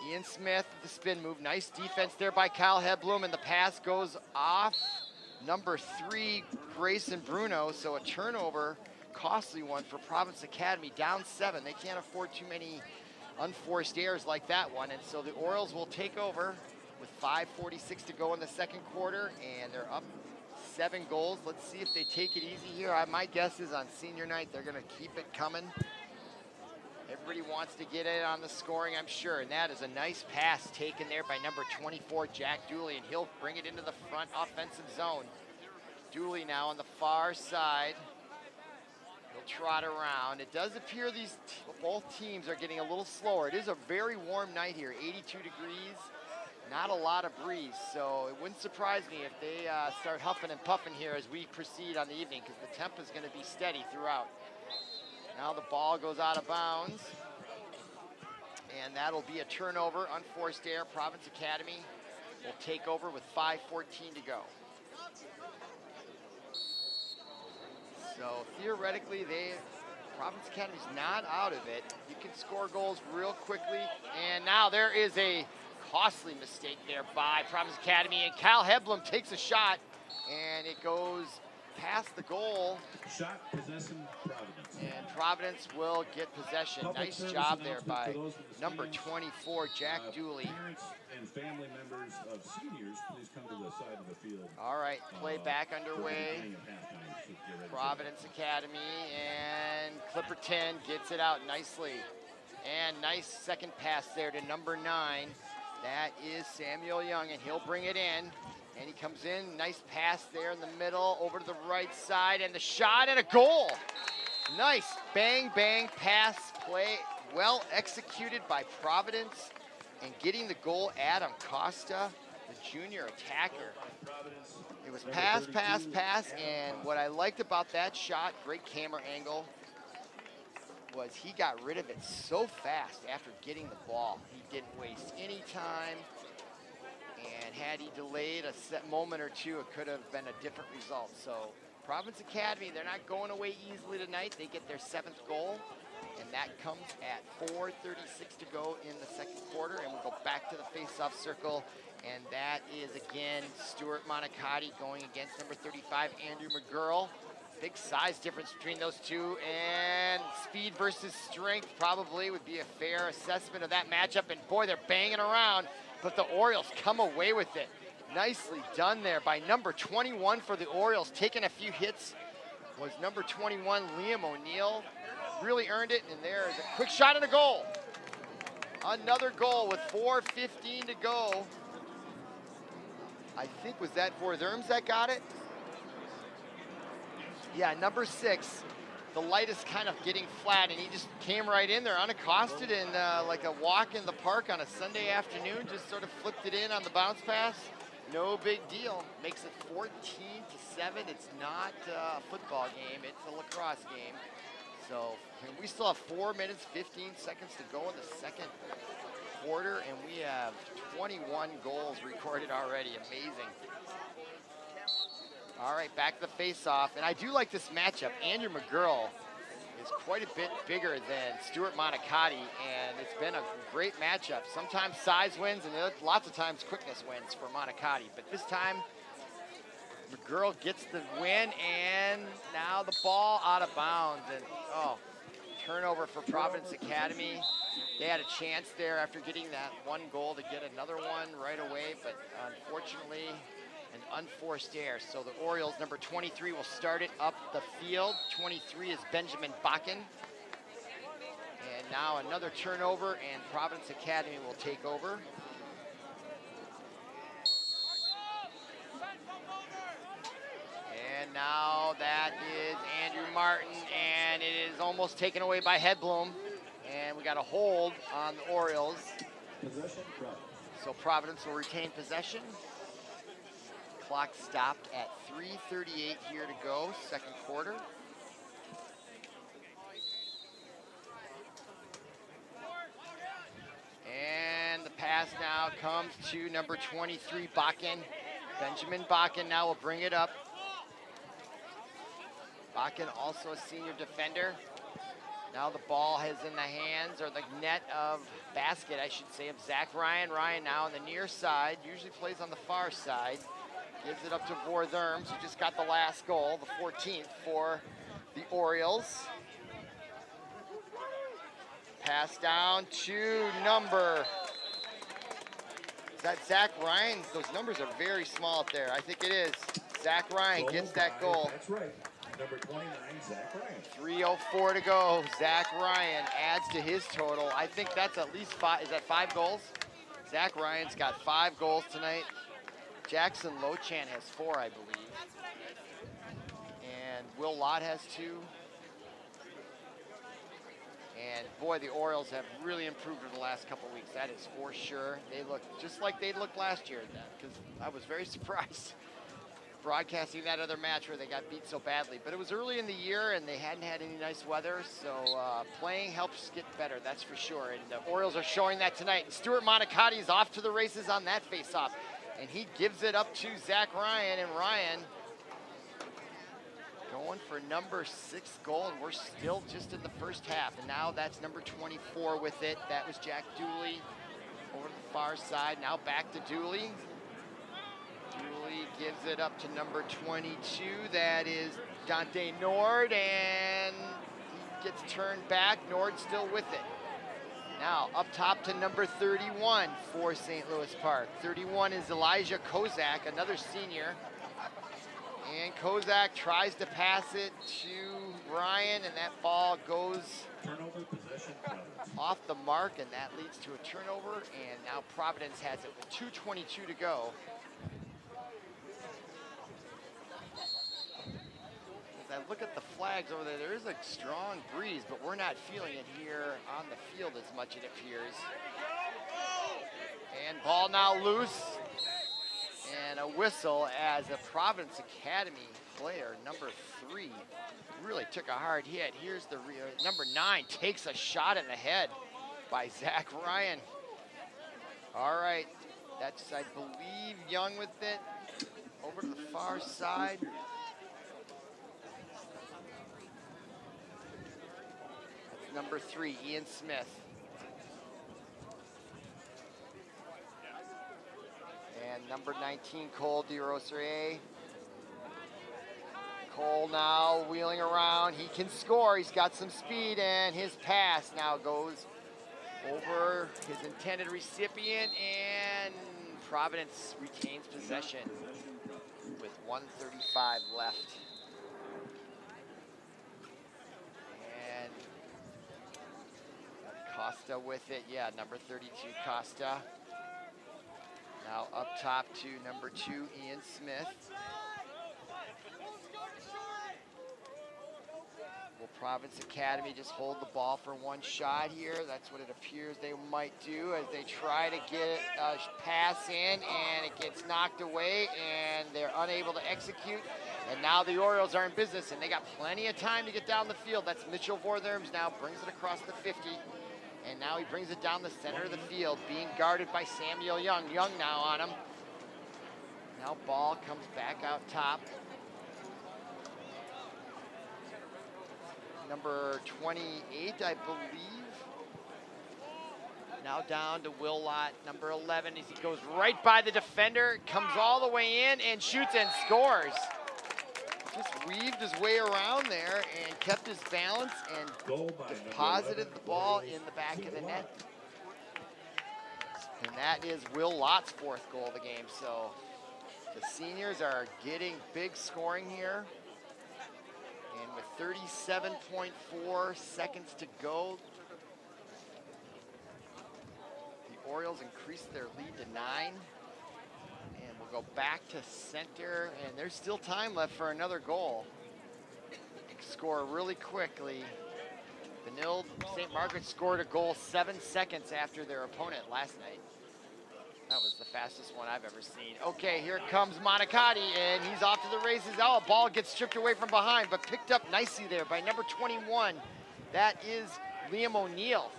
Ian Smith with the spin move. Nice defense there by Kyle Hedblum, and the pass goes off number 3, Grayson Bruno. So a turnover, costly one for Providence Academy, down 7. They can't afford too many unforced errors like that one, and so the Orioles will take over with 5:46 to go in the second quarter, and they're up 7 goals. Let's see if they take it easy here. My guess is on senior night, they're gonna keep it coming. Everybody wants to get in on the scoring, I'm sure, and that is a nice pass taken there by number 24, Jack Dooley, and he'll bring it into the front offensive zone. Dooley now on the far side. He'll trot around. It does appear both teams are getting a little slower. It is a very warm night here, 82 degrees, not a lot of breeze, so it wouldn't surprise me if they start huffing and puffing here as we proceed on the evening, because the temp is going to be steady throughout. Now the ball goes out of bounds, and that'll be a turnover, unforced error. Providence Academy will take over with 5:14 to go. So theoretically, Providence Academy's not out of it. You can score goals real quickly, and now there is a costly mistake there by Providence Academy, and Kyle Hedblum takes a shot, and it goes past the goal. Shot possession, Providence. And Providence will get possession. Nice job there by number 24, Jack Dooley. Parents and family members of seniors, please come to the side of the field. All right, play back underway. Providence Academy, and Clipperton gets it out nicely. And nice second pass there to number 9. That is Samuel Young, and he'll bring it in. And he comes in, nice pass there in the middle, over to the right side, and the shot and a goal. Nice bang, bang pass play, well executed by Providence, and getting the goal, Adam Costa, the junior attacker. It was pass, pass, pass, and what I liked about that shot, great camera angle, was he got rid of it so fast after getting the ball. He didn't waste any time. And had he delayed a set moment or two, it could have been a different result. So Providence Academy, they're not going away easily tonight. They get their 7th goal, and that comes at 4:36 to go in the second quarter. And we'll go back to the face-off circle, and that is, again, Stuart Monicati going against number 35, Andrew McGurl. Big size difference between those two, and speed versus strength probably would be a fair assessment of that matchup. And boy, they're banging around, but the Orioles come away with it. Nicely done there by number 21 for the Orioles. Taking a few hits was number 21, Liam O'Neill. Really earned it, and there's a quick shot and a goal. Another goal with 4:15 to go. I think, was that Vortherms that got it? Yeah, number 6. The light is kind of getting flat, and he just came right in there unaccosted, and like a walk in the park on a Sunday afternoon, just sort of flipped it in on the bounce pass. No big deal. Makes it 14-7. It's not a football game, it's a lacrosse game. So we still have 4 minutes, 15 seconds to go in the second quarter, and we have 21 goals recorded already. Amazing. All right, back to the face-off, and I do like this matchup. Andrew McGurl is quite a bit bigger than Stuart Monicati, and it's been a great matchup. Sometimes size wins, and lots of times quickness wins for Monicati, but this time McGurl gets the win, and now the ball out of bounds, and turnover for Providence Academy. They had a chance there after getting that one goal to get another one right away, but unfortunately, an unforced error. So the Orioles, number 23, will start it up the field. 23 is Benjamin Bakken. And now another turnover, and Providence Academy will take over. And now that is Andrew Martin, and it is almost taken away by Hedblum. And we got a hold on the Orioles. Possession, Providence. So Providence will retain possession. Clock stopped at 3:38 here to go, second quarter. And the pass now comes to number 23, Bakken. Benjamin Bakken now will bring it up. Bakken, also a senior defender. Now the ball is in the hands, or the net of basket, I should say, of Zach Ryan. Ryan now on the near side, usually plays on the far side. Gives it up to Vortherms, who just got the last goal, the 14th for the Orioles. Pass down to number, is that Zach Ryan? Those numbers are very small up there. I think it is. Zach Ryan gets that goal. That's right. Number 29, Zach Ryan. 3:04 to go. Zach Ryan adds to his total. I think that's at least 5. Is that 5 goals? Zach Ryan's got 5 goals tonight. Jackson Lochan has 4, I believe. And Will Lott has 2. And boy, the Orioles have really improved in the last couple weeks. That is for sure. They look just like they looked last year, because I was very surprised broadcasting that other match where they got beat so badly. But it was early in the year and they hadn't had any nice weather, so playing helps get better, that's for sure. And the Orioles are showing that tonight. Stuart Monicati is off to the races on that faceoff, and he gives it up to Zach Ryan, and Ryan going for number 6 goal, and we're still just in the first half. And now that's number 24 with it. That was Jack Dooley over the far side. Now back to Dooley. Dooley gives it up to number 22. That is Dante Nord, and he gets turned back. Nord still with it. Now up top to number 31 for St. Louis Park. 31 is Elijah Kozak, another senior. And Kozak tries to pass it to Ryan, and that ball goes Turnover, possession, Providence. off the mark, and that leads to a turnover. And now Providence has it with 2:22 to go. As I look at the flags over there, there is a strong breeze, but we're not feeling it here on the field as much, it appears. And ball now loose. And a whistle as a Providence Academy player, number 3, really took a hard hit. Here's the number 9, takes a shot in the head by Zach Ryan. All right, that's, I believe, Young with it. Over to the far side. That's number 3, Ian Smith. And number 19, Cole DeRosier. Cole now wheeling around. He can score. He's got some speed, and his pass now goes over his intended recipient, and Providence retains possession with 1:35 left. And Costa with it. Yeah, number 32, Costa. Now up top to number 2, Ian Smith. Will Providence Academy just hold the ball for one shot here? That's what it appears they might do as they try to get a pass in, and it gets knocked away, and they're unable to execute. And now the Orioles are in business, and they got plenty of time to get down the field. That's Mitchell Vortherms now, brings it across the 50. And now he brings it down the center of the field, being guarded by Samuel Young. Young now on him. Now ball comes back out top. Number 28, I believe. Now down to Will Lott, number 11, as he goes right by the defender, comes all the way in and shoots and scores. Just weaved his way around there and kept his balance and deposited the ball in the back of the net. And that is Will Lott's 4th goal of the game. So the seniors are getting big scoring here. And with 37.4 seconds to go, the Orioles increased their lead to 9. And we'll go back to center, and there's still time left for another goal. Score really quickly. Benilde St. Margaret scored a goal 7 seconds after their opponent last night. That was the fastest one I've ever seen. Okay, here comes Monicati, and he's off to the races. Oh, ball gets stripped away from behind, but picked up nicely there by number 21. That is Liam O'Neill.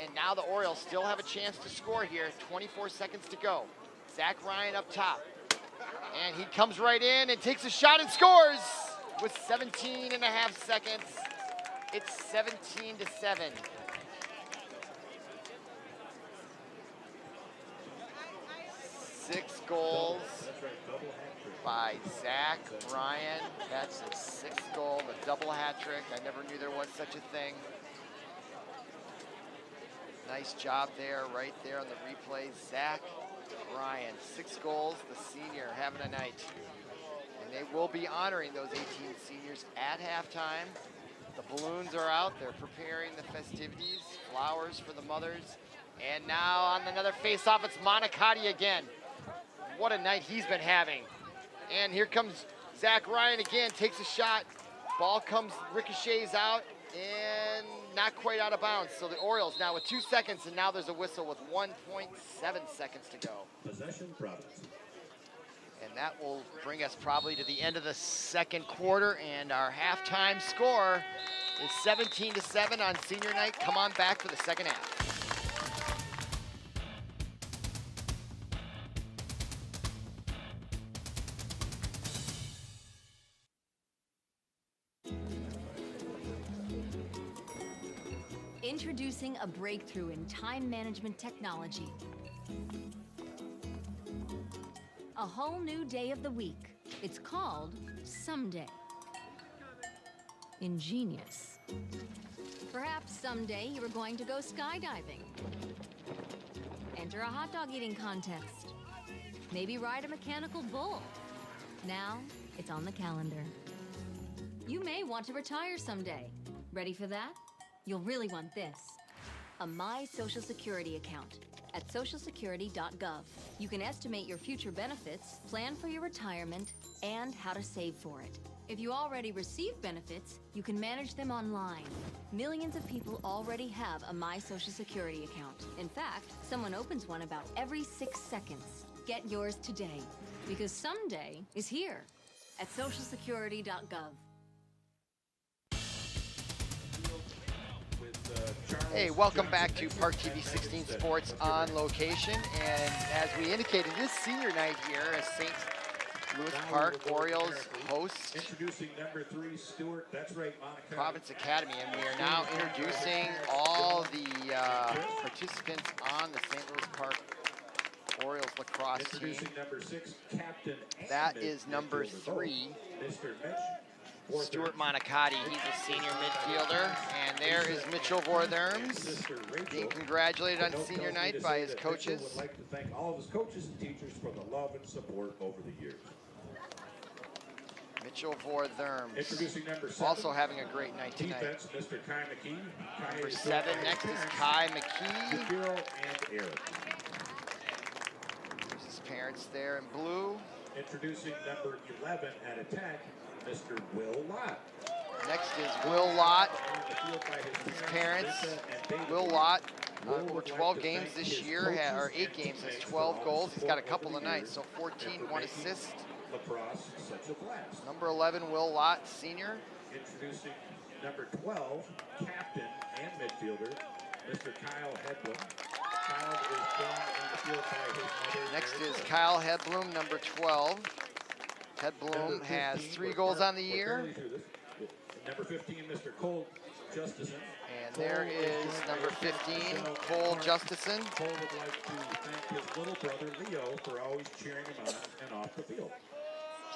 And now the Orioles still have a chance to score here. 24 seconds to go. Zach Ryan up top. And he comes right in and takes a shot and scores with 17 and a half seconds. It's 17-7. Six goals by Zach Ryan. That's his sixth goal, the double hat trick. I never knew there was such a thing. Nice job there, right there on the replay. Zach Ryan, 6 goals, the senior, having a night. And they will be honoring those 18 seniors at halftime. The balloons are out, they're preparing the festivities, flowers for the mothers. And now on another face-off, it's Monicati again. What a night he's been having. And here comes Zach Ryan again, takes a shot. Ball comes, ricochets out, and not quite out of bounds. So the Orioles now with 2 seconds, and now there's a whistle with 1.7 seconds to go. Possession, Providence. And that will bring us probably to the end of the second quarter, and our halftime score is 17-7 on senior night. Come on back for the second half. Introducing a breakthrough in time management technology. A whole new day of the week. It's called Someday. Ingenious. Perhaps someday you were going to go skydiving. Enter a hot dog eating contest. Maybe ride a mechanical bull. Now it's on the calendar. You may want to retire someday. Ready for that? You'll really want this. A My Social Security account at socialsecurity.gov. You can estimate your future benefits, plan for your retirement, and how to save for it. If you already receive benefits, you can manage them online. Millions of people already have a My Social Security account. In fact, someone opens one about every 6 seconds. Get yours today, because someday is here at socialsecurity.gov. Hey, welcome back to ParkTV 16 Sports on location. And as we indicated, this senior night here as St. Louis Park Orioles host Introducing number 3, Stewart. That's right, Monica. Providence Academy. And we are now introducing all the participants on the St. Louis Park Orioles lacrosse team. Introducing number 6, Captain. That is number 3. Mr. Mitch. Stuart Monicati, he's a senior midfielder, and there is Mitchell Vortherms being congratulated on senior night by his coaches. Would like to thank all of his coaches and teachers for the love and support over the years. Mitchell Vortherms, Introducing number 7, also having a great night tonight. Defense, Mr. Kai McKee. Number 7, next is Kai McKee. Shapiro and Eric. There's his parents there in blue. Introducing number 11 at attack, Mr. Will Lott. Next is Will Lott. His parents, Will Lott, over 12 games this year, or 8 games, has 12 goals. He's got a couple tonight, so 14, 1 assist. Lacrosse, such a blast. Number 11, Will Lott, senior. Introducing number 12, captain and midfielder, Mr. Kyle Hedlund. Kyle is joined on the field by his mother. Next is Kyle Hedblum, number 12. Hedblum has 3 goals on the year. Number 15, Mr. Cole Justison. And there is number 15, Cole Justison. Cole would like to thank his little brother, Leo, for always cheering him on and off the field.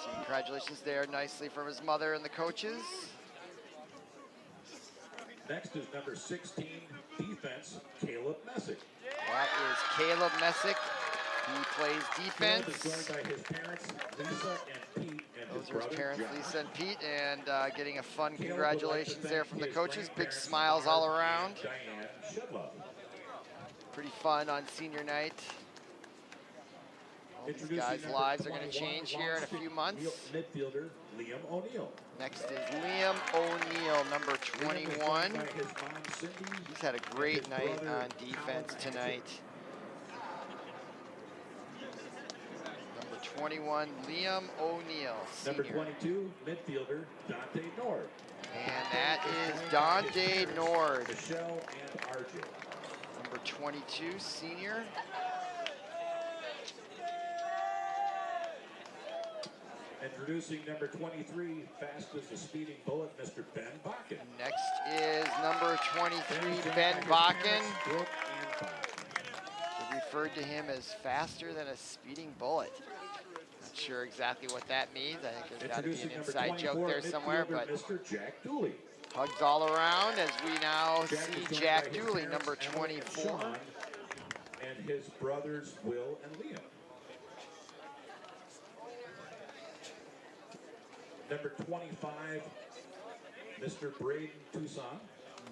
So congratulations there nicely from his mother and the coaches. Next is number 16, defense, Caleb Messick. That is Caleb Messick. He plays defense. Caleb is joined by his parents, Lisa and Pete, and Those his are his brother, parents, John. Lisa and Pete, and getting a fun Caleb congratulations would like to there thank from the his coaches. Big grandparents, smiles all Barb around. and Diane Shidlove. Pretty fun on senior night. All these Introducing guys' number lives are going to 21, change here in a few months. Midfielder Liam O'Neill. Next is Liam O'Neill, number 21. By his mom, Cindy. He's had a great his night brother, on defense Colin tonight. 21, Liam O'Neill, Number senior. 22, midfielder Dante Nord. And that is Dante Nord. Michelle and RJ. Number 22, senior. Introducing number 23, fast as a speeding bullet, Mr. Ben Bakken. Next is number 23, Ben Bakken. Brooke and Bob. We referred to him as faster than a speeding bullet. Not sure exactly what that means. I think there's got to be an inside joke there somewhere, but Mr. Jack Dooley. hugs all around as we now Jack see is joined Jack by his Dooley, parents, number Emily and 24. Sean, and his brothers Will and Liam. Number 25, Mr. Braden Toussaint.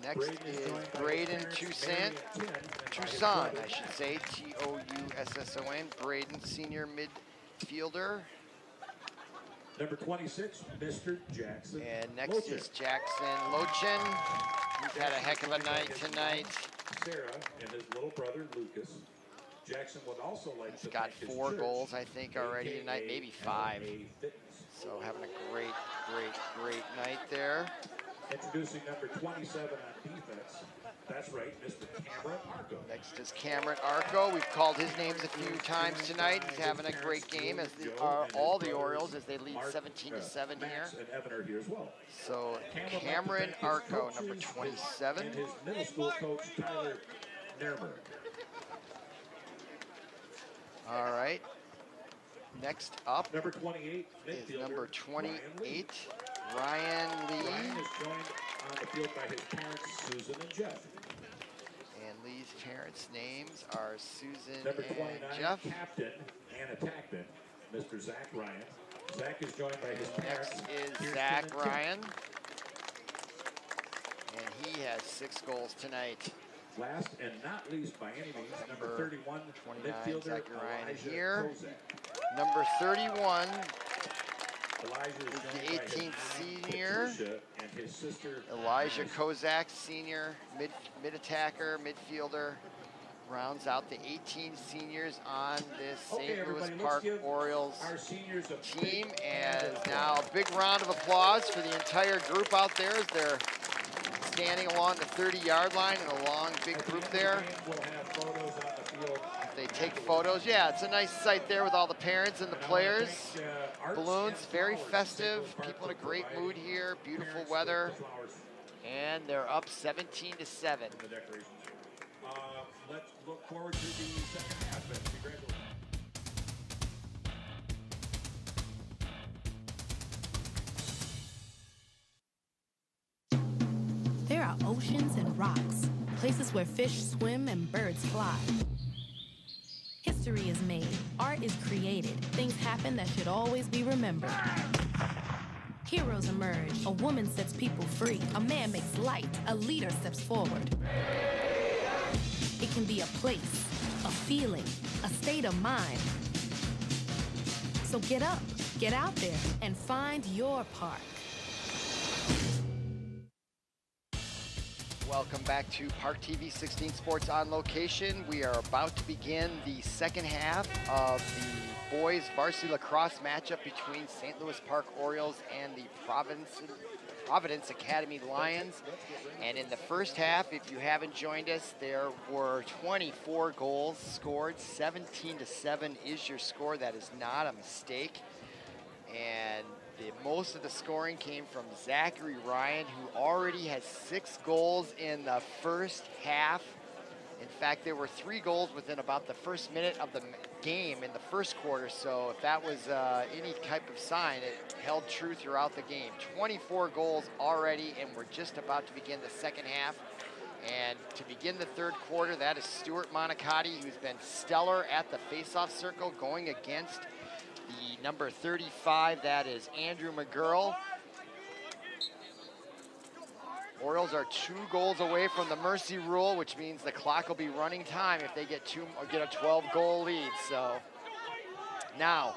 Next Braden is joined by his Braden parents, Toussaint. Mary and Tim, and by his Toussaint, brothers. I should say, T-O-U-S-S-O-N. Braden, senior midfielder. Number 26, Mr. Jackson. And next Lochin. is Jackson Lochin. He's had a heck of a night tonight. Sarah and his little brother Lucas. Jackson would also like He's to got thank his 4 church, goals, I think, already AKA tonight, maybe 5. MMA Fitness. So having a great, great night there. Introducing number 27 on defense. That's right, Mr. Cameron Arco. Next is Cameron Arco. We've called his names a few times tonight. He's having a great game, as are all the Orioles, as they lead 17-7 here. Max and Evan are here as well. So Cameron would like to Cameron thank his Arco, coaches, number his- 27. And his middle school coach, Tyler Nermer. All right. Next up Number 28, is midfielder, number Ryan Lee. 28, Ryan Ryan Lee. is joined on the field by his parents, Susan and Jeff. And Lee's parents' names are Susan Number and 29, Jeff. captain and attackman, Mr. Zach Ryan. Zach is joined by his parents. Next is Kirsten Zach and Tim. Ryan. And he has 6 goals tonight. Last and not least by any means, number 31, 29, midfielder Zach Ryan Elijah here. Kozak. Number 31, Elijah is the joined by his 18th mom, senior. Patricia, and his sister, Elijah Kozak, senior, mid-attacker, midfielder, rounds out the 18 seniors on this Okay, St. Louis everybody, let's Park give Orioles our seniors a team. big And round of now applause. a big round of applause for the entire group out there as they're standing along the 30-yard line in a long, big At the group end of the there. game, we'll have photos on the field. They take photos. Yeah, it's a nice sight there with all the parents and the And I wanna players. thank, Arts Balloons, and very Flowers, festive. St. Louis People in a Park, great for mood providing here. Beautiful parents weather. with the flowers And they're up 17-7. and the decorations. Let's look forward to the second half. And congratulations. There are oceans and rocks, places where fish swim and birds fly. History is made, art is created, things happen that should always be remembered. Heroes emerge, a woman sets people free, a man makes light, a leader steps forward. It can be a place, a feeling, a state of mind. So get up, get out there, and find your park. Welcome back to ParkTV 16 Sports on Location. We are about to begin the second half of the boys varsity lacrosse matchup between St. Louis Park Orioles and the Providence Academy Lions. And in the first half, if you haven't joined us, there were 24 goals scored. 17-7 is your score. That is not a mistake. And most of the scoring came from Zachary Ryan, who already has 6 goals in the first half. In fact, there were 3 goals within about the first minute of the game in the first quarter. So if that was any type of sign, it held true throughout the game. 24 goals already, and we're just about to begin the second half. And to begin the third quarter, that is Stuart Monicati, who's been stellar at the faceoff circle, going against the number 35, that is Andrew McGurl. Orioles are 2 goals away from the mercy rule, which means the clock will be running time if they get a 12-goal lead. So now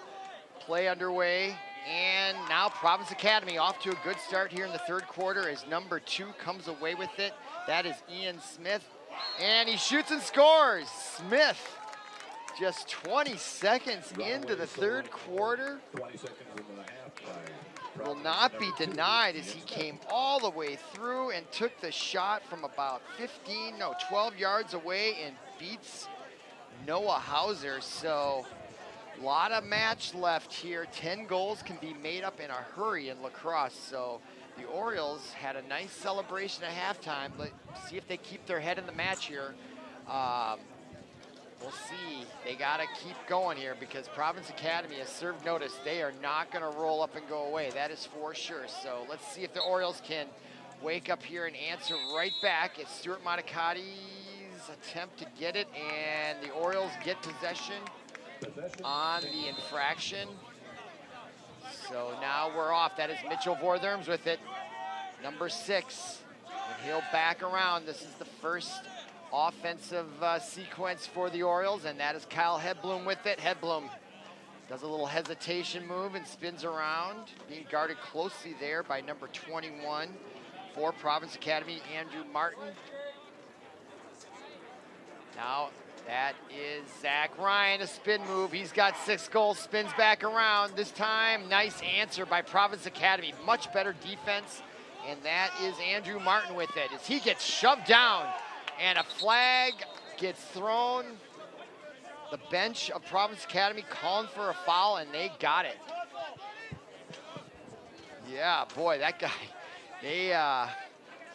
play underway, and now Providence Academy off to a good start here in the third quarter as number 2 comes away with it. That is Ian Smith, and he shoots and scores. Smith Just 20 seconds into the third quarter. 20 seconds into the half by Will not be denied as he came all the way through and took the shot from about 12 yards away and beats Noah Hauser. So a lot of match left here. 10 goals can be made up in a hurry in lacrosse. So the Orioles had a nice celebration at halftime. Let's see if they keep their head in the match here. We'll see. They got to keep going here because Providence Academy has served notice. They are not going to roll up and go away. That is for sure. So let's see if the Orioles can wake up here and answer right back. It's Stuart Monicotti's attempt to get it, and the Orioles get possession on the infraction. So now we're off. That is Mitchell Vortherms with it, number 6. And he'll back around. This is the first offensive sequence for the Orioles, and that is Kyle Hedblum with it. Hedblum does a little hesitation move and spins around, being guarded closely there by number 21 for Providence Academy, Andrew Martin. Now that is Zach Ryan, a spin move. He's got 6 goals, spins back around. This time, nice answer by Providence Academy. Much better defense, and that is Andrew Martin with it as he gets shoved down. And a flag gets thrown. The bench of Providence Academy calling for a foul, and they got it. Yeah, boy, that guy, they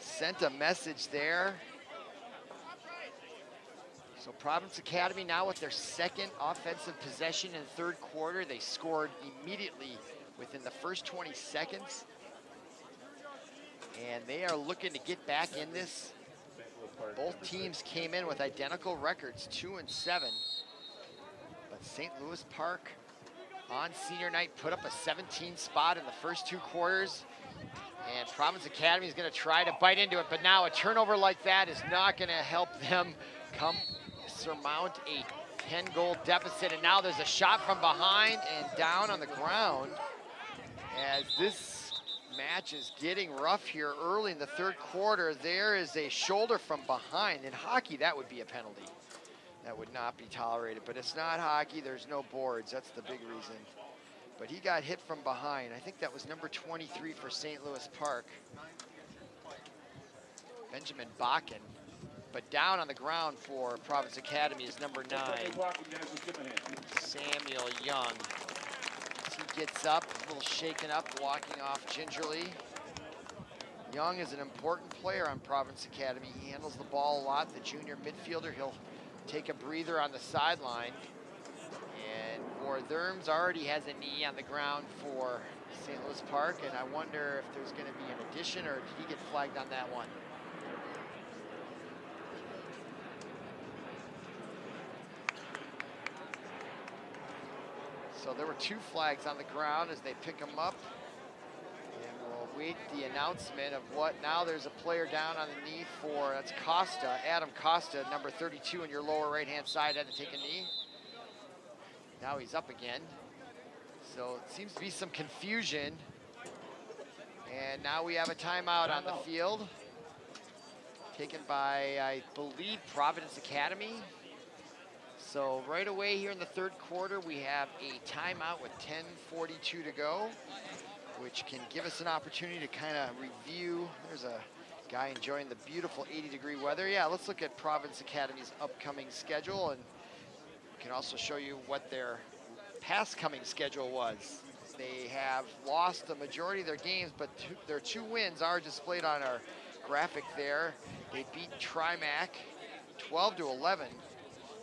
sent a message there. So Providence Academy now with their second offensive possession in the third quarter. They scored immediately within the first 20 seconds. And they are looking to get back in this. Both teams came in with identical records, 2-7. But St. Louis Park on senior night put up a 17 spot in the first 2 quarters. And Providence Academy is going to try to bite into it. But now a turnover like that is not going to help them surmount a 10-goal deficit. And now there's a shot from behind and down on the ground as this match is getting rough here early in the third quarter. There is a shoulder from behind. In hockey, that would be a penalty. That would not be tolerated, but it's not hockey. There's no boards. That's the big reason. But he got hit from behind. I think that was number 23 for St. Louis Park, Benjamin Bakken. But down on the ground for Providence Academy is number 9, Samuel Young. He gets up, a little shaken up, walking off gingerly. Young is an important player on Providence Academy. He handles the ball a lot, the junior midfielder. He'll take a breather on the sideline. And Vortherms already has a knee on the ground for St. Louis Park, and I wonder if there's going to be an addition or did he get flagged on that one? So there were 2 flags on the ground as they pick them up. And we'll wait the announcement of what. Now there's a player down on the knee for, that's Costa, Adam Costa, number 32 on your lower right-hand side, had to take a knee. Now he's up again. So it seems to be some confusion. And now we have a timeout on the field, taken by, I believe, Providence Academy. So right away here in the third quarter, we have a timeout with 10:42 to go, which can give us an opportunity to kind of review. There's a guy enjoying the beautiful 80-degree weather. Yeah, let's look at Providence Academy's upcoming schedule, and we can also show you what their past coming schedule was. They have lost the majority of their games, but their 2 wins are displayed on our graphic there. They beat Trimac 12-11.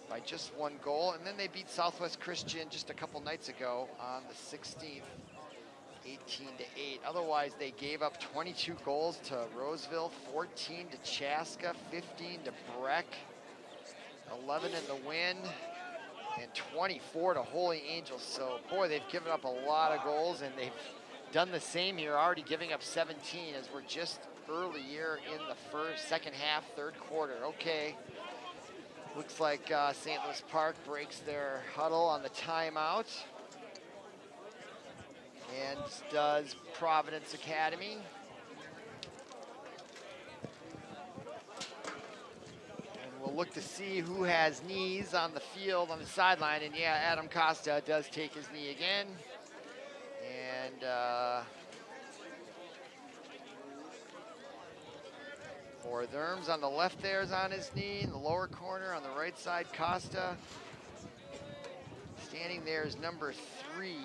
By just 1 goal, and then they beat Southwest Christian just a couple nights ago on the 16th, 18-8. Otherwise, they gave up 22 goals to Roseville, 14 to Chaska, 15 to Breck, 11 in the Win, and 24 to Holy Angels. So, boy, they've given up a lot of goals, and they've done the same here, already giving up 17 as we're just early here in the second half, third quarter. Okay. Looks like St. Louis Park breaks their huddle on the timeout. And does Providence Academy. And we'll we'll look to see who has knees on the field, on the sideline. And yeah, Adam Costa does take his knee again. And Vortherms on the left there is on his knee. In the lower corner on the right side, Costa. Standing there is number 3,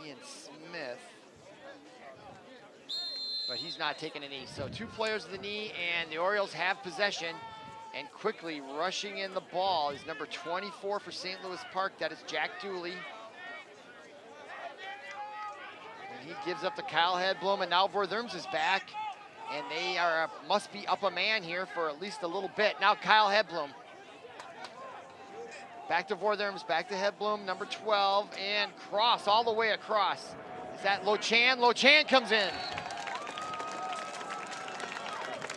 Ian Smith. But he's not taking a knee. So 2 players with the knee, and the Orioles have possession. And quickly rushing in the ball is number 24 for St. Louis Park. That is Jack Dooley. And he gives up to Kyle Hedblum, and now Vortherms is back. And they are must be up a man here for at least a little bit. Now Kyle Hedblum. Back to Vortherms, back to Hedblum, number 12, and cross all the way across. Is that Lochan? Lochan comes in.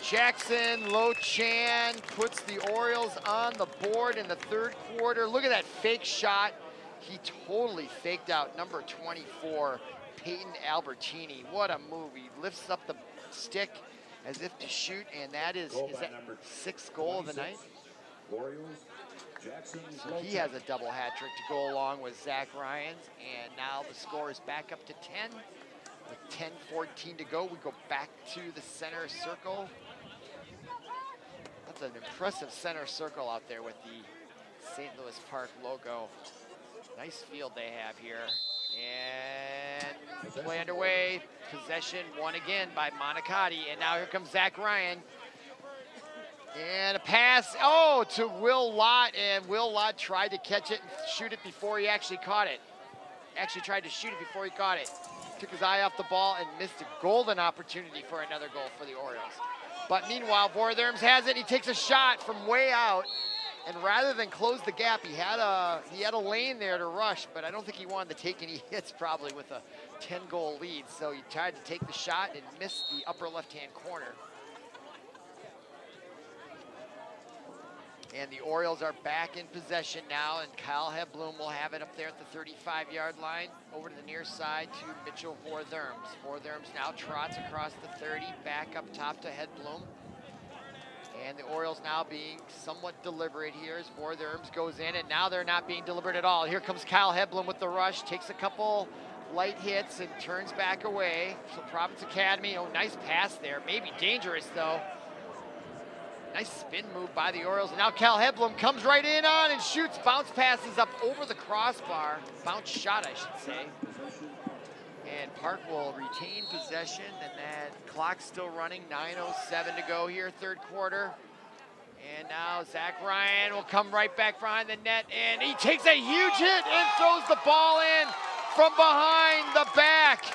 Jackson Lochan puts the Orioles on the board in the 3rd quarter. Look at that fake shot. He totally faked out number 24, Peyton Albertini. What a move. He lifts up the stick as if to shoot, and that is that 6th goal of the night? Orioles, Jackson So he has a double hat trick to go along with Zach Ryan's, and now the score is back up to 10. With 10:14 to go, we go back to the center circle. That's an impressive center circle out there with the St. Louis Park logo. Nice field they have here. And play underway. Possession won again by Monicati. And now here comes Zach Ryan. And a pass, to Will Lott. And Will Lott tried to catch it and shoot it before he actually caught it. Actually tried to shoot it before he caught it. Took his eye off the ball and missed a golden opportunity for another goal for the Orioles. But meanwhile, Vortherms has it. He takes a shot from way out. And rather than close the gap, he had a lane there to rush, but I don't think he wanted to take any hits probably with a 10-goal lead. So he tried to take the shot and missed the upper left-hand corner. And the Orioles are back in possession now, and Kyle Hedblum will have it up there at the 35-yard line, over to the near side to Mitchell Vortherms. Vortherms now trots across the 30, back up top to Hedblum. And the Orioles now being somewhat deliberate here as Vortherms goes in, and now they're not being deliberate at all. Here comes Kyle Hedblum with the rush, takes a couple light hits and turns back away. So Providence Academy, nice pass there, maybe dangerous though. Nice spin move by the Orioles. And now Kyle Hedblum comes right in on and shoots. Bounce passes up over the crossbar. Bounce shot, I should say. And Park will retain possession, and that clock's still running. 9:07 to go here, 3rd quarter. And now Zach Ryan will come right back behind the net, and he takes a huge hit and throws the ball in from behind the back.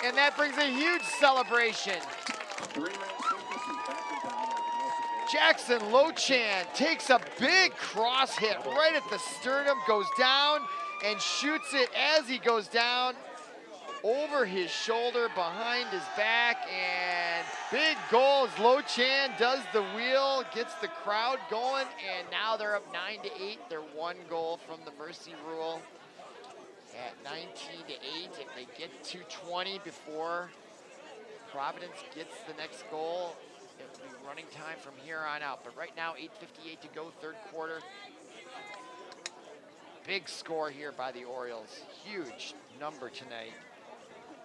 And that brings a huge celebration. Jackson Lochan takes a big cross hit right at the sternum, goes down and shoots it as he goes down over his shoulder, behind his back, and big goal as Lochan does the wheel, gets the crowd going, and now they're up 9-8. They're 1 goal from the mercy rule at 19-8. If they get to 20 before Providence gets the next goal, it'll be running time from here on out. But right now, 8:58 to go, 3rd quarter. Big score here by the Orioles. Huge number tonight.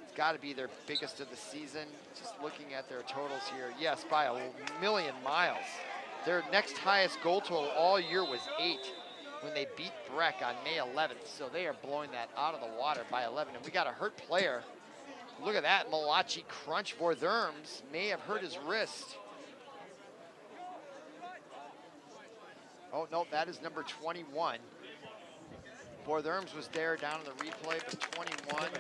It's got to be their biggest of the season. Just looking at their totals here. Yes, by a million miles. Their next highest goal total all year was 8 when they beat Breck on May 11th. So they are blowing that out of the water by 11. And we got a hurt player. Look at that, Malachi crunch. Vortherms may have hurt his wrist. Oh, no, that is number 21. Vortherms was there down in the replay, but 21.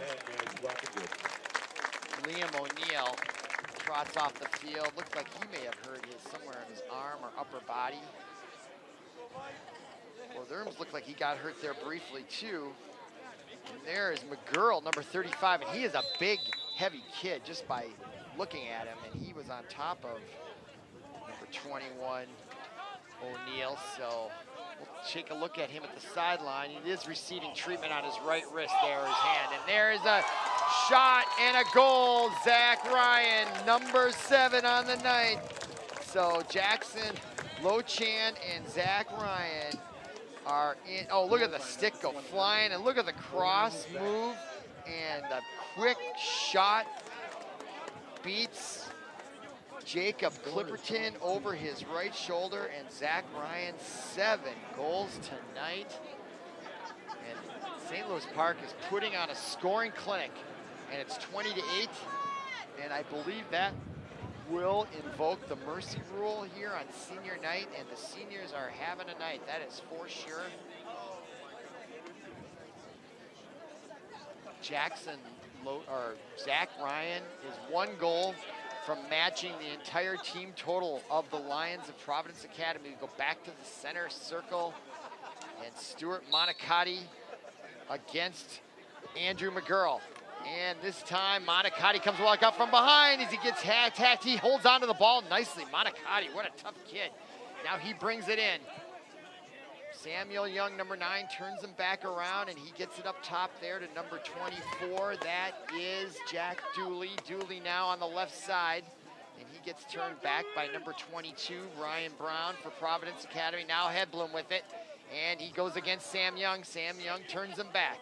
Liam O'Neill trots off the field. Looks like he may have hurt somewhere in his arm or upper body. Vortherms looked like he got hurt there briefly, too. And there is McGurl, number 35, and he is a big, heavy kid just by looking at him, and he was on top of number 21, O'Neill. So we'll take a look at him at the sideline. He is receiving treatment on his right wrist there, his hand, and there is a shot and a goal. Zach Ryan, number 7 on the night. So Jackson, Lochan, and Zach Ryan are in. Oh, look at the stick go flying, and look at the cross move, and the quick shot beats Jacob Clipperton over his right shoulder, and Zach Ryan, 7 goals tonight. And St. Louis Park is putting on a scoring clinic, and it's 20-8, and I believe that will invoke the mercy rule here on senior night, and the seniors are having a night, that is for sure. Zach Ryan is 1 goal from matching the entire team total of the Lions of Providence Academy. We go back to the center circle, and Stuart Monicati against Andrew McGurl. And this time, Monicati comes walk up from behind as he gets hacked. He holds onto the ball nicely. Monicati, what a tough kid. Now he brings it in. Samuel Young, number 9, turns him back around, and he gets it up top there to number 24. That is Jack Dooley. Dooley now on the left side, and he gets turned back by number 22, Ryan Brown for Providence Academy. Now Hedblum with it, and he goes against Sam Young. Sam Young turns him back.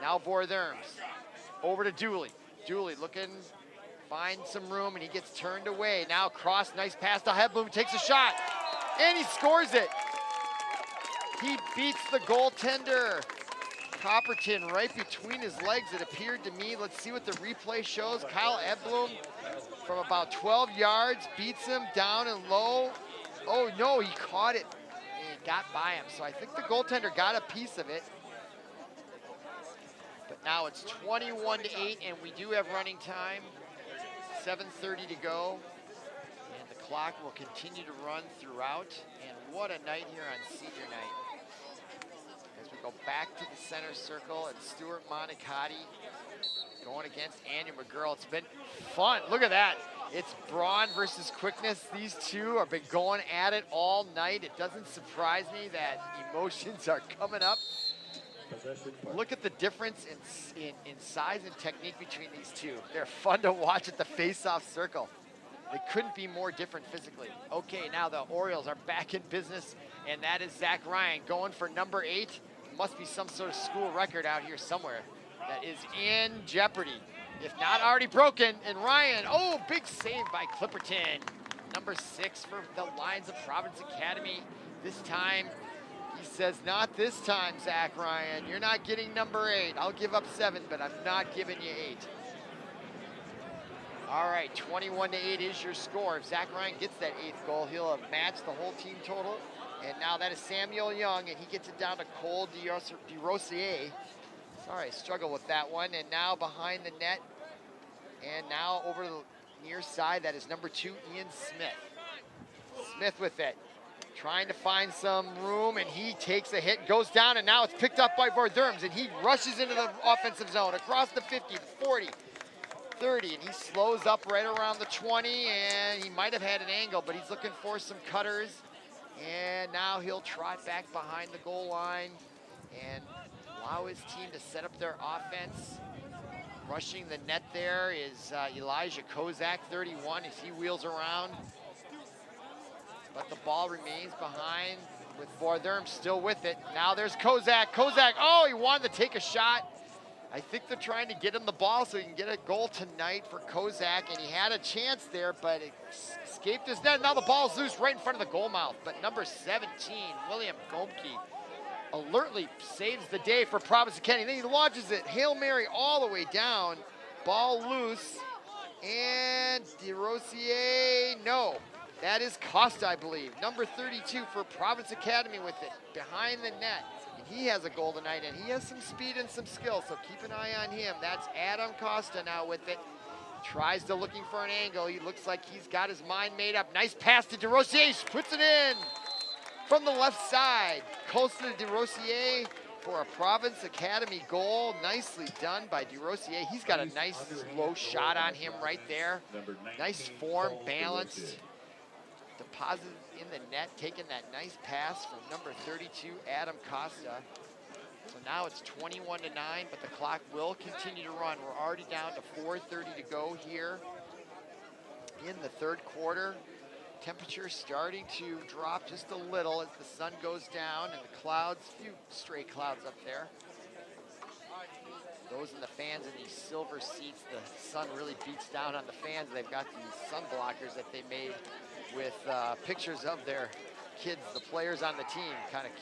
Now Bortherms. Over to Dooley. Dooley looking, finds some room, and he gets turned away. Now cross, nice pass to Hedblum, takes a shot, and he scores it. He beats the goaltender, Copperton, right between his legs, it appeared to me. Let's see what the replay shows. Kyle Hedblum from about 12 yards beats him down and low. Oh no, he caught it and got by him. So I think the goaltender got a piece of it. But now it's 21-8, and we do have running time. 7:30 to go, and the clock will continue to run throughout. And what a night here on senior night. As we go back to the center circle, and Stuart Monicati going against Andrew McGurl. It's been fun. Look at that. It's brawn versus quickness. These two have been going at it all night. It doesn't surprise me that emotions are coming up. Look at the difference in size and technique between these two. They're fun to watch at the face-off circle. They couldn't be more different physically. Okay, now the Orioles are back in business, and that is Zach Ryan going for number 8. Must be some sort of school record out here somewhere that is in jeopardy, if not already broken. And Ryan, oh, big save by Clipperton. Number 6 for the Lions of Providence Academy. This time, he says, not this time, Zach Ryan. You're not getting number 8. I'll give up 7, but I'm not giving you 8. All right, 21-8 is your score. If Zach Ryan gets that 8th goal, he'll have matched the whole team total. And now that is Samuel Young, and he gets it down to Cole DeRosier. Sorry, I struggle with that one. And now behind the net, and now over the near side, that is number 2, Ian Smith. Smith with it, trying to find some room, and he takes a hit, goes down, and now it's picked up by Bortherms, and he rushes into the offensive zone across the 50, the 40, 30, and he slows up right around the 20, and he might have had an angle, but he's looking for some cutters. And now he'll trot back behind the goal line and allow his team to set up their offense. Rushing the net there is Elijah Kozak, 31, as he wheels around. But the ball remains behind with Bortherms still with it. Now there's Kozak. Kozak, oh, he wanted to take a shot. I think they're trying to get him the ball so he can get a goal tonight for Kozak, and he had a chance there, but it escaped his net. Now the ball's loose right in front of the goal mouth, but number 17, William Gomke, alertly saves the day for Providence Academy. Then he launches it, Hail Mary all the way down, ball loose, and DeRosier, no. That is Costa, I believe. Number 32 for Providence Academy with it, behind the net. He has a goal tonight, and he has some speed and some skill, so keep an eye on him. That's Adam Costa now with it. Tries to looking for an angle. He looks like he's got his mind made up. Nice pass to DeRosier. Puts it in from the left side. Costa to DeRosier for a Providence Academy goal. Nicely done by DeRosier. He's got a nice low shot on him right there. Nice form, balanced. Deposited in the net, taking that nice pass from number 32, Adam Costa. So now it's 21-9, but the clock will continue to run. We're already down to 4:30 to go here in the third quarter. temperature starting to drop just a little as the sun goes down and the clouds, a few stray clouds up there. Those in the fans in these silver seats, the sun really beats down on the fans. They've got these sun blockers that they made with pictures of their kids, the players on the team. Kind of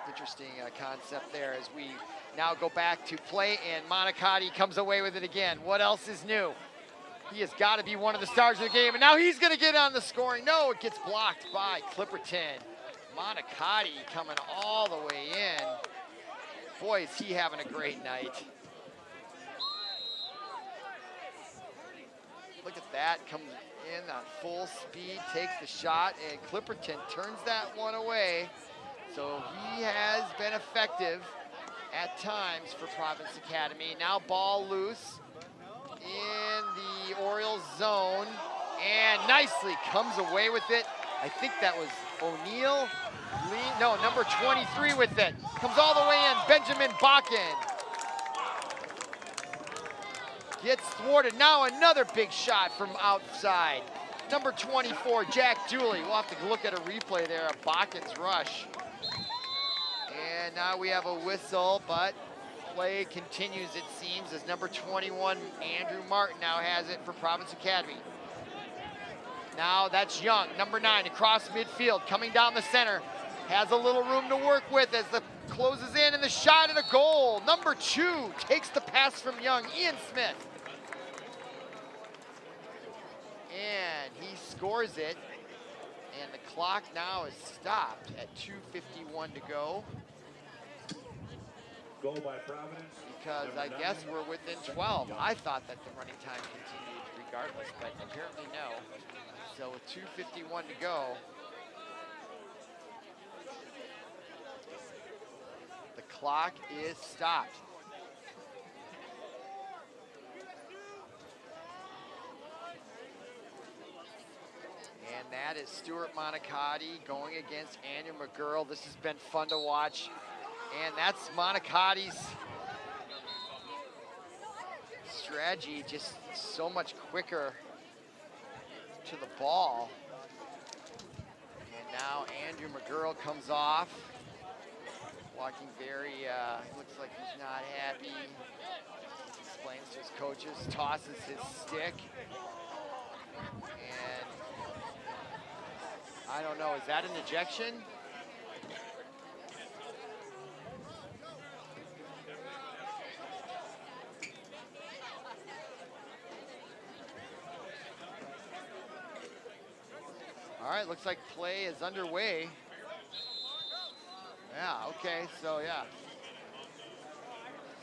interesting concept there as we now go back to play, and Monicati comes away with it again. What else is new? He has got to be one of the stars of the game, and now he's going to get on the scoring. No, it gets blocked by Clipperton. Monicati coming all the way in. Boy, is he having a great night. Look at that, comes in on full speed, takes the shot, and Clipperton turns that one away. So he has been effective at times for Providence Academy. Now ball loose in the Orioles zone, and nicely comes away with it. I think that was O'Neal. No, number 23 with it. Comes all the way in, Benjamin Bakken. Gets thwarted. Now another big shot from outside. Number 24, Jack Dooley. We'll have to look at a replay there of Bakken's rush. And now we have a whistle, but play continues, it seems, as number 21, Andrew Martin, now has it for Providence Academy. Now that's Young, number 9, across midfield, coming down the center. Has a little room to work with as the closes in, and the shot and a goal. Number 2 takes the pass from Young, Ian Smith. And he scores it, and the clock now is stopped at 2:51 to go. Goal by Providence. Because I guess we're within 12. I thought that the running time continued regardless, but apparently no. So with 2:51 to go, the clock is stopped. And that is Stuart Monicati going against Andrew McGurl. This has been fun to watch. And that's Monicati's strategy, just so much quicker to the ball. And now Andrew McGurl comes off, walking very, looks like he's not happy. Explains to his coaches, tosses his stick. And I don't know, is that an ejection? All right, looks like play is underway. Yeah, okay, so yeah.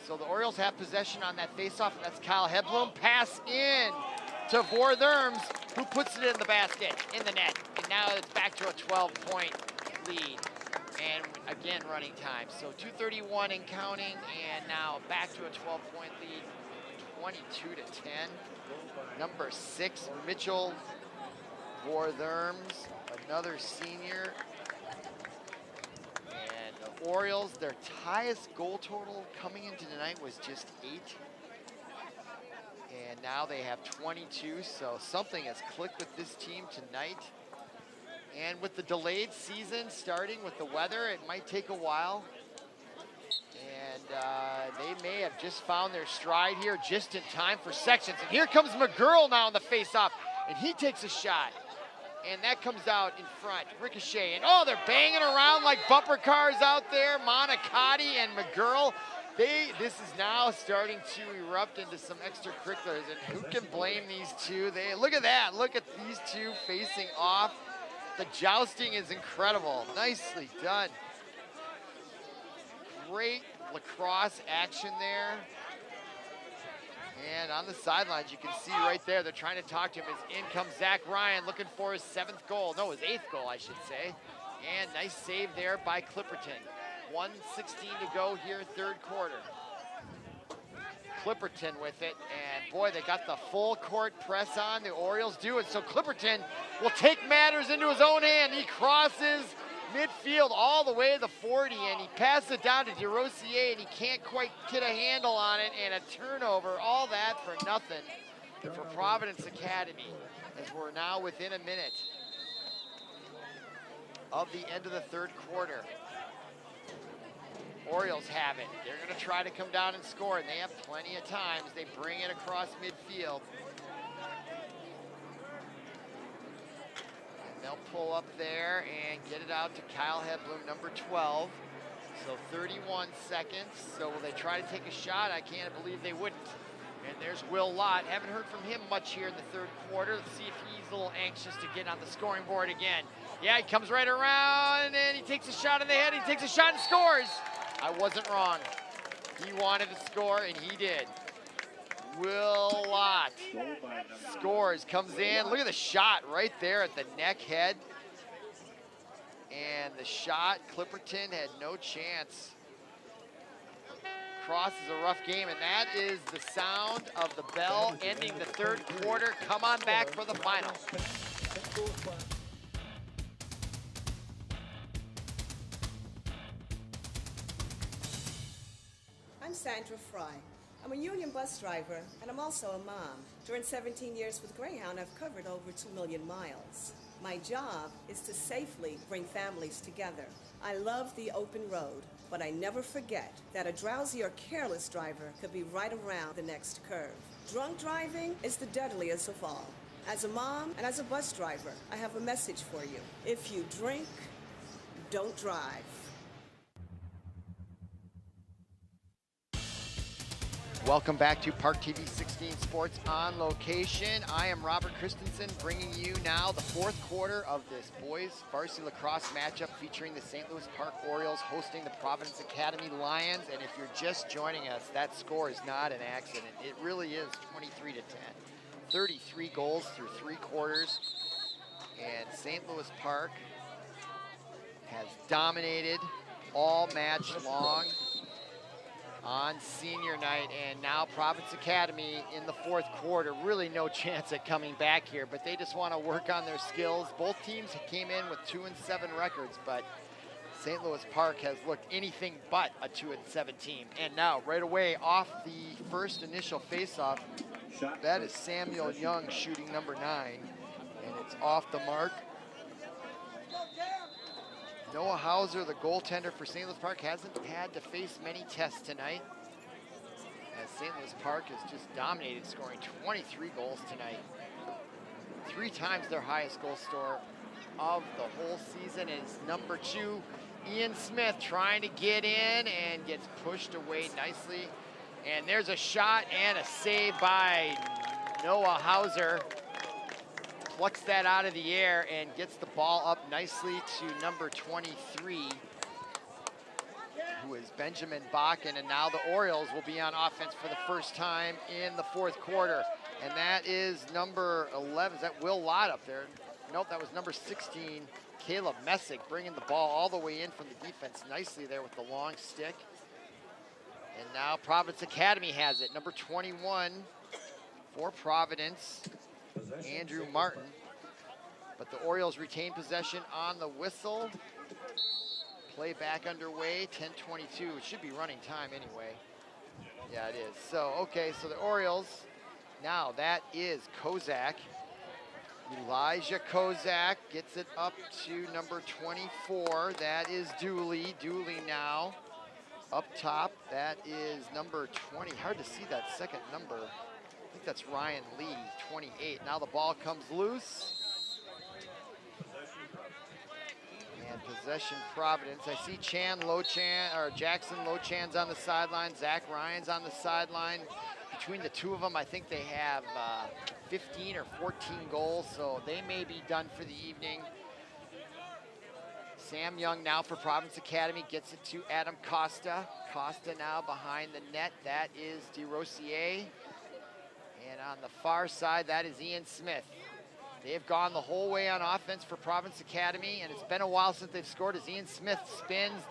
So the Orioles have possession on that faceoff, and that's Kyle Hedblum. Pass in to Vortherms, who puts it in the basket, in the net. And now it's back to a 12-point lead. And again, running time. So 2:31 and counting, and now back to a 12-point lead, 22 to 10. Number 6, Mitchell Vortherms, another senior. And the Orioles, their highest goal total coming into tonight was just 8. And now they have 22, so something has clicked with this team tonight. And with the delayed season starting with the weather, it might take a while. And they may have just found their stride here just in time for sections. And here comes McGurl now in the face-off, and he takes a shot. And that comes out in front, ricochet. And oh, they're banging around like bumper cars out there. Monicati and McGurl. This is now starting to erupt into some extracurriculars, and who can blame these two? Look at that, look at these two facing off. The jousting is incredible, nicely done. Great lacrosse action there. And on the sidelines, you can see right there, they're trying to talk to him as in comes Zach Ryan looking for his 7th goal. No, his 8th goal, I should say. And nice save there by Clipperton. 1:16 to go here, 3rd quarter. Clipperton with it, and boy, they got the full court press on, the Orioles do it. So Clipperton will take matters into his own hand. He crosses midfield all the way to the 40, and he passes it down to DeRosier, and he can't quite get a handle on it, and a turnover, all that for nothing for Providence Academy, as we're now within a minute. of the end of the third quarter. Orioles have it. They're going to try to come down and score, and they have plenty of time as they bring it across midfield. And they'll pull up there and get it out to Kyle Hedlund, number 12. So 31 seconds. So will they try to take a shot? I can't believe they wouldn't. And there's Will Lott. Haven't heard from him much here in the third quarter. Let's see if he's a little anxious to get on the scoring board again. Yeah, he comes right around and he takes a shot in the head. He takes a shot and scores. I wasn't wrong. He wanted to score and he did. Will Lott scores, comes in. Look at the shot right there at the neck head. And the shot, Clipperton had no chance. Cross is a rough game, and that is the sound of the bell ending the third quarter. Come on back for the final. I'm Sandra Fry. I'm a union bus driver, and I'm also a mom. During 17 years with Greyhound, I've covered over 2 million miles. My job is to safely bring families together. I love the open road, but I never forget that a drowsy or careless driver could be right around the next curve. Drunk driving is the deadliest of all. As a mom and as a bus driver, I have a message for you. If you drink, don't drive. Welcome back to ParkTV 16 Sports on Location. I am Robert Christensen bringing you now the fourth quarter of this boys varsity lacrosse matchup featuring the St. Louis Park Orioles hosting the Providence Academy Lions. And if you're just joining us, that score is not an accident. It really is 23-10. 33 goals through 3 quarters. And St. Louis Park has dominated all match long on senior night, and now Providence Academy in the fourth quarter, really no chance at coming back here, but they just want to work on their skills. Both teams came in with 2-7 records, but St. Louis Park has looked anything but a 2-7 team. And now, right away, off the first initial faceoff, that is Samuel Young shooting number 9, and it's off the mark. Noah Hauser, the goaltender for St. Louis Park, hasn't had to face many tests tonight, as St. Louis Park has just dominated, scoring 23 goals tonight. 3 times their highest goal scorer of the whole season is number 2, Ian Smith, trying to get in and gets pushed away nicely. And there's a shot and a save by Noah Hauser. Plucks that out of the air and gets the ball up nicely to number 23, who is Benjamin Bakken. And now the Orioles will be on offense for the first time in the fourth quarter. And that is number 11. Is that Will Lott up there? Nope, that was number 16, Caleb Messick, bringing the ball all the way in from the defense nicely there with the long stick. And now Providence Academy has it. Number 21 for Providence, Andrew Martin. But the Orioles retain possession on the whistle. Play back underway, 10:22. It should be running time anyway. Yeah, it is. So, okay, so the Orioles, now that is Kozak. Elijah Kozak gets it up to number 24. That is Dooley. Dooley now up top. That is number 20. Hard to see that second number. I think that's Ryan Lee, 28. Now the ball comes loose. And possession Providence. I see Jackson Lochan's on the sideline. Zach Ryan's on the sideline. Between the two of them, I think they have 15 or 14 goals, so they may be done for the evening. Sam Young now for Providence Academy gets it to Adam Costa. Costa now behind the net. That is DeRosier. And on the far side, that is Ian Smith. They've gone the whole way on offense for Providence Academy, and it's been a while since they've scored as Ian Smith spins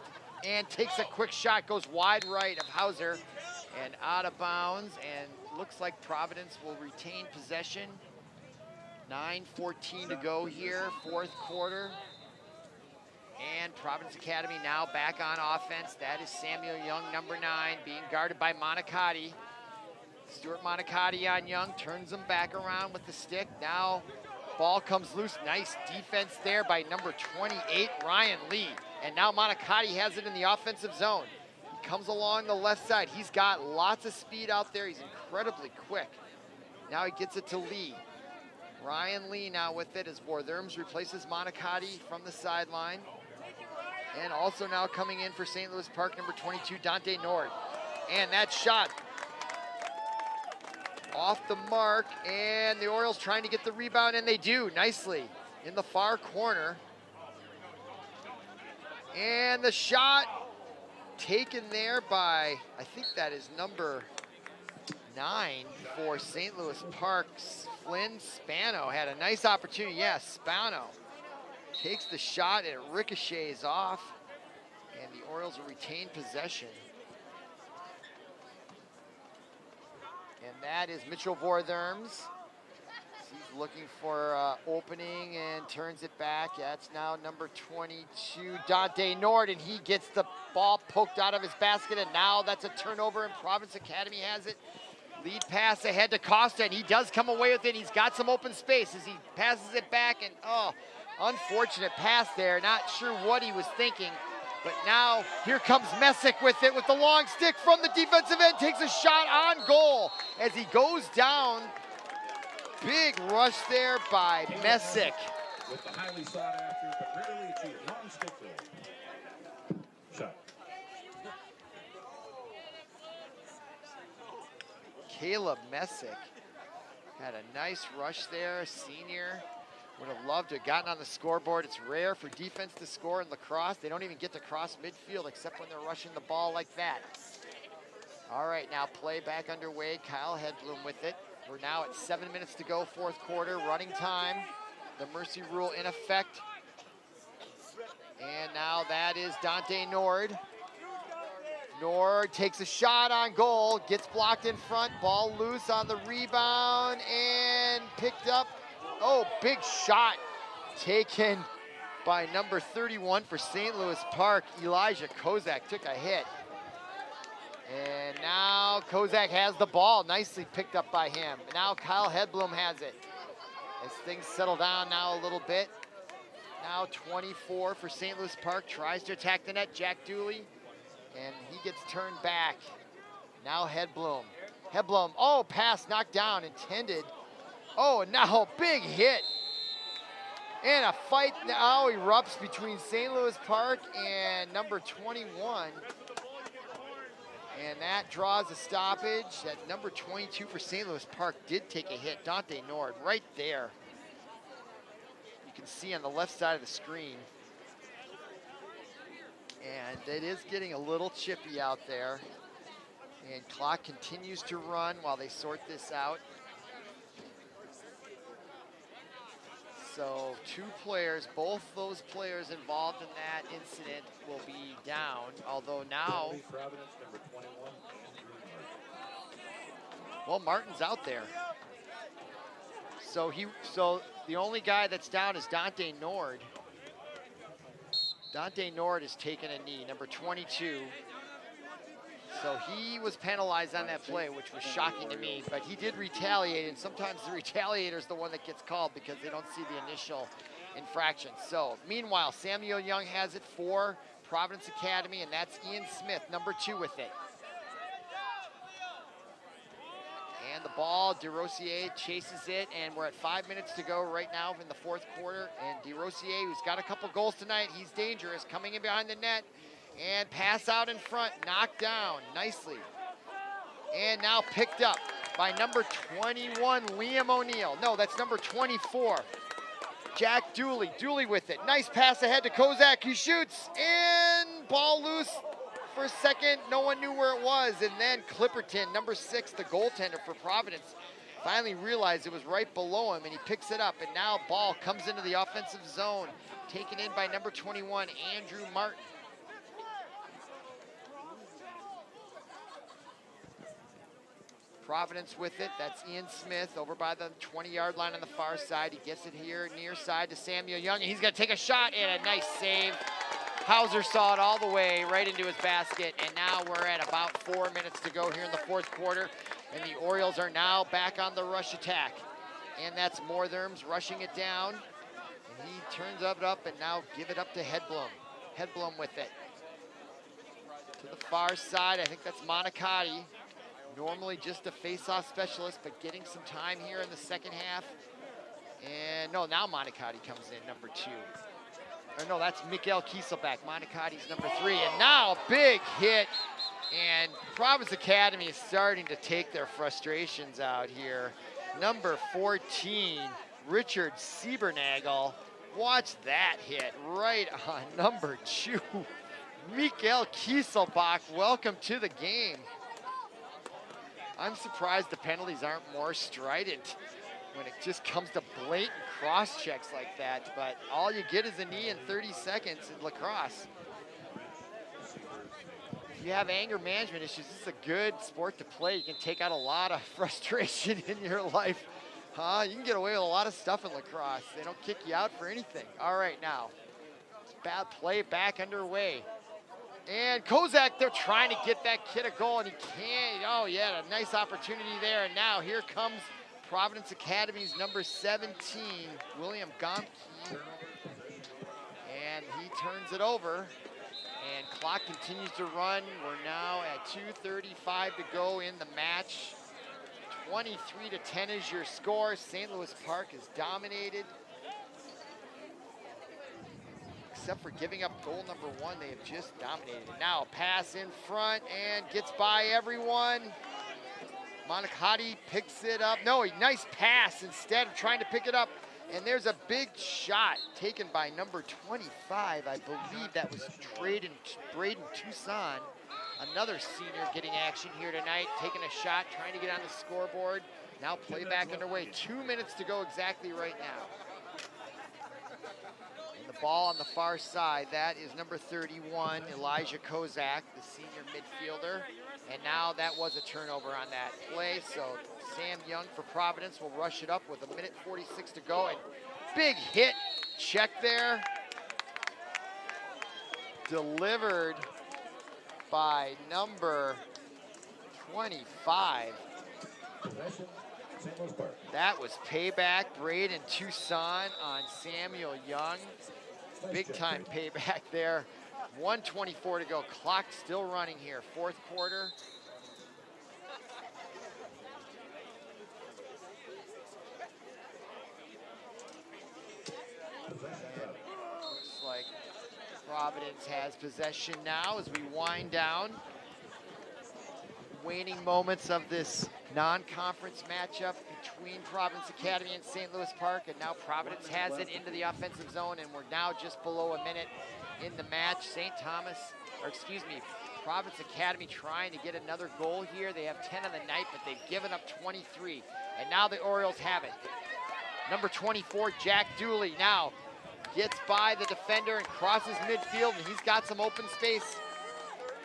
and takes a quick shot, goes wide right of Hauser and out of bounds, and looks like Providence will retain possession. 9:14 to go here, fourth quarter. And Providence Academy now back on offense. That is Samuel Young, number 9, being guarded by Monicati. Stuart Monicati on Young, turns him back around with the stick. Now Ball comes loose. Nice defense there by number 28, Ryan Lee. And now Monicati has it in the offensive zone. He comes along the left side. He's got lots of speed out there. He's incredibly quick. Now he gets it to Lee. Ryan Lee now with it as Wortherms replaces Monicati from the sideline. And also now coming in for St. Louis Park, number 22, Dante Nord. And that shot off the mark, and the Orioles trying to get the rebound, and they do nicely in the far corner. And the shot taken there by, I think that is number 9 for St. Louis Park's Flynn Spano. Had a nice opportunity. Yes, Spano takes the shot and it ricochets off, and the Orioles will retain possession. And that is Mitchell Wortherms. He's looking for opening and turns it back. Yeah, it's now number 22, Dante Nord, and he gets the ball poked out of his basket, and now that's a turnover, and Providence Academy has it. Lead pass ahead to Costa, and he does come away with it. He's got some open space as he passes it back, and unfortunate pass there. Not sure what he was thinking, but now here comes Messick with it with the long stick from the defensive end. Takes a shot on goal as he goes down. Big rush there by Messick. With the highly sought after but rarely achieved long stick goal. Shot. Caleb Messick had a nice rush there, a senior. Would have loved to have gotten on the scoreboard. It's rare for defense to score in lacrosse. They don't even get to cross midfield except when they're rushing the ball like that. All right, now play back underway. Kyle Hedblum with it. We're now at 7 minutes to go, fourth quarter, running time. The mercy rule in effect. And now that is Dante Nord. Nord takes a shot on goal, gets blocked in front, ball loose on the rebound, and picked up. Oh, big shot taken by number 31 for St. Louis Park. Elijah Kozak took a hit. And now Kozak has the ball, nicely picked up by him. Now Kyle Hedblum has it. As things settle down now a little bit. Now 24 for St. Louis Park, tries to attack the net, Jack Dooley, and he gets turned back. Now Hedblum. Hedblum, oh, pass knocked down, intended. Oh, now big hit. And a fight now erupts between St. Louis Park and number 21. And that draws a stoppage. That number 22 for St. Louis Park did take a hit. Dante Nord right there. You can see on the left side of the screen. And it is getting a little chippy out there. And clock continues to run while they sort this out. So 2 players, both those players involved in that incident will be down, although now, Providence, number 21. well, Martin's out there. So the only guy that's down is Dante Nord. Dante Nord has taken a knee, number 22. So he was penalized on that play, which was shocking to me, but he did retaliate, and sometimes the retaliator is the one that gets called because they don't see the initial infraction. So meanwhile, Samuel Young has it for Providence Academy, and that's Ian Smith, number 2 with it. And the ball, DeRosier chases it, and we're at 5 minutes to go right now in the fourth quarter, and DeRosier, who's got a couple goals tonight, he's dangerous, coming in behind the net, and pass out in front, knocked down nicely. And now picked up by number 21, Liam O'Neill. No, that's number 24, Jack Dooley. Dooley with it. Nice pass ahead to Kozak. He shoots, and ball loose for a second. No one knew where it was. And then Clipperton, number 6, the goaltender for Providence, finally realized it was right below him, and he picks it up. And now ball comes into the offensive zone, taken in by number 21, Andrew Martin. Providence with it. That's Ian Smith over by the 20-yard line on the far side. He gets it here near side to Samuel Young, and he's going to take a shot, and a nice save. Hauser saw it all the way right into his basket, and now we're at about 4 minutes to go here in the fourth quarter, and the Orioles are now back on the rush attack. and that's Mortherms rushing it down. And he turns it up and now give it up to Hedblum. Hedblum with it. To the far side, I think that's Monicati. Normally just a face-off specialist, but getting some time here in the second half. And no, now Monicati comes in, number 2. Or no, that's Mikael Kieselbach. Monicati's number 3. And now a big hit. And Providence Academy is starting to take their frustrations out here. Number 14, Richard Siebernagel. Watch that hit right on number 2. Mikael Kieselbach, welcome to the game. I'm surprised the penalties aren't more strident when it just comes to blatant cross checks like that, but all you get is a knee in 30 seconds in lacrosse. If you have anger management issues, this is a good sport to play. You can take out a lot of frustration in your life. You can get away with a lot of stuff in lacrosse. They don't kick you out for anything. All right, now, bad play back underway. And Kozak, they're trying to get that kid a goal, and he can't. Oh, yeah, a nice opportunity there. And now here comes Providence Academy's number 17, William Gomke. And he turns it over. And clock continues to run. We're now at 2:35 to go in the match. 23-10 is your score. St. Louis Park is dominated. Except for giving up goal number 1, they have just dominated. Now a pass in front and gets by everyone. Monicati picks it up. No, a nice pass instead of trying to pick it up. And there's a big shot taken by number 25. I believe that was Braden Toussaint. Another senior getting action here tonight, taking a shot, trying to get on the scoreboard. Now playback underway. 2 minutes to go exactly right now. And the ball on the far side, that is number 31, Elijah Kozak, the senior midfielder. And now that was a turnover on that play, so Sam Young for Providence will rush it up with 1:46 to go. And big hit, check there. Delivered by number 25. That was payback. Braden Toussaint on Samuel Young. Big time payback there. 1:24 to go. Clock still running here. Fourth quarter. Looks like Providence has possession now as we wind down. Waning moments of this non-conference matchup between Providence Academy and St. Louis Park, and now Providence has it into the offensive zone, and we're now just below a minute in the match. Providence Academy trying to get another goal here. They have 10 on the night, but they've given up 23, and now the Orioles have it. Number 24, Jack Dooley, now gets by the defender and crosses midfield, and he's got some open space.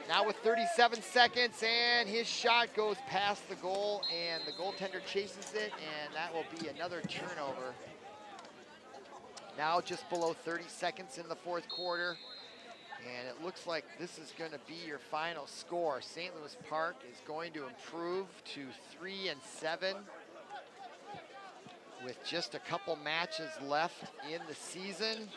Now with 37 seconds, and his shot goes past the goal, and the goaltender chases it, and that will be another turnover. Now just below 30 seconds in the fourth quarter, and it looks like this is going to be your final score. St. Louis Park is going to improve to 3-7 with just a couple matches left in the season,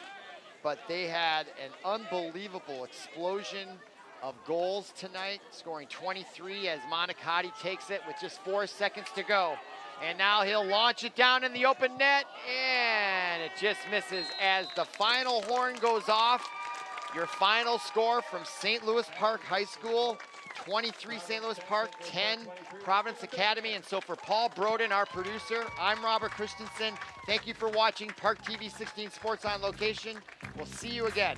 but they had an unbelievable explosion of goals tonight, scoring 23 as Monicati takes it with just 4 seconds to go. And now he'll launch it down in the open net, and it just misses as the final horn goes off. Your final score from St. Louis Park High School, 23 St. Louis Park, 10 Providence Academy. And so for Paul Broden, our producer, I'm Robert Christensen. Thank you for watching ParkTV 16 Sports on Location. We'll see you again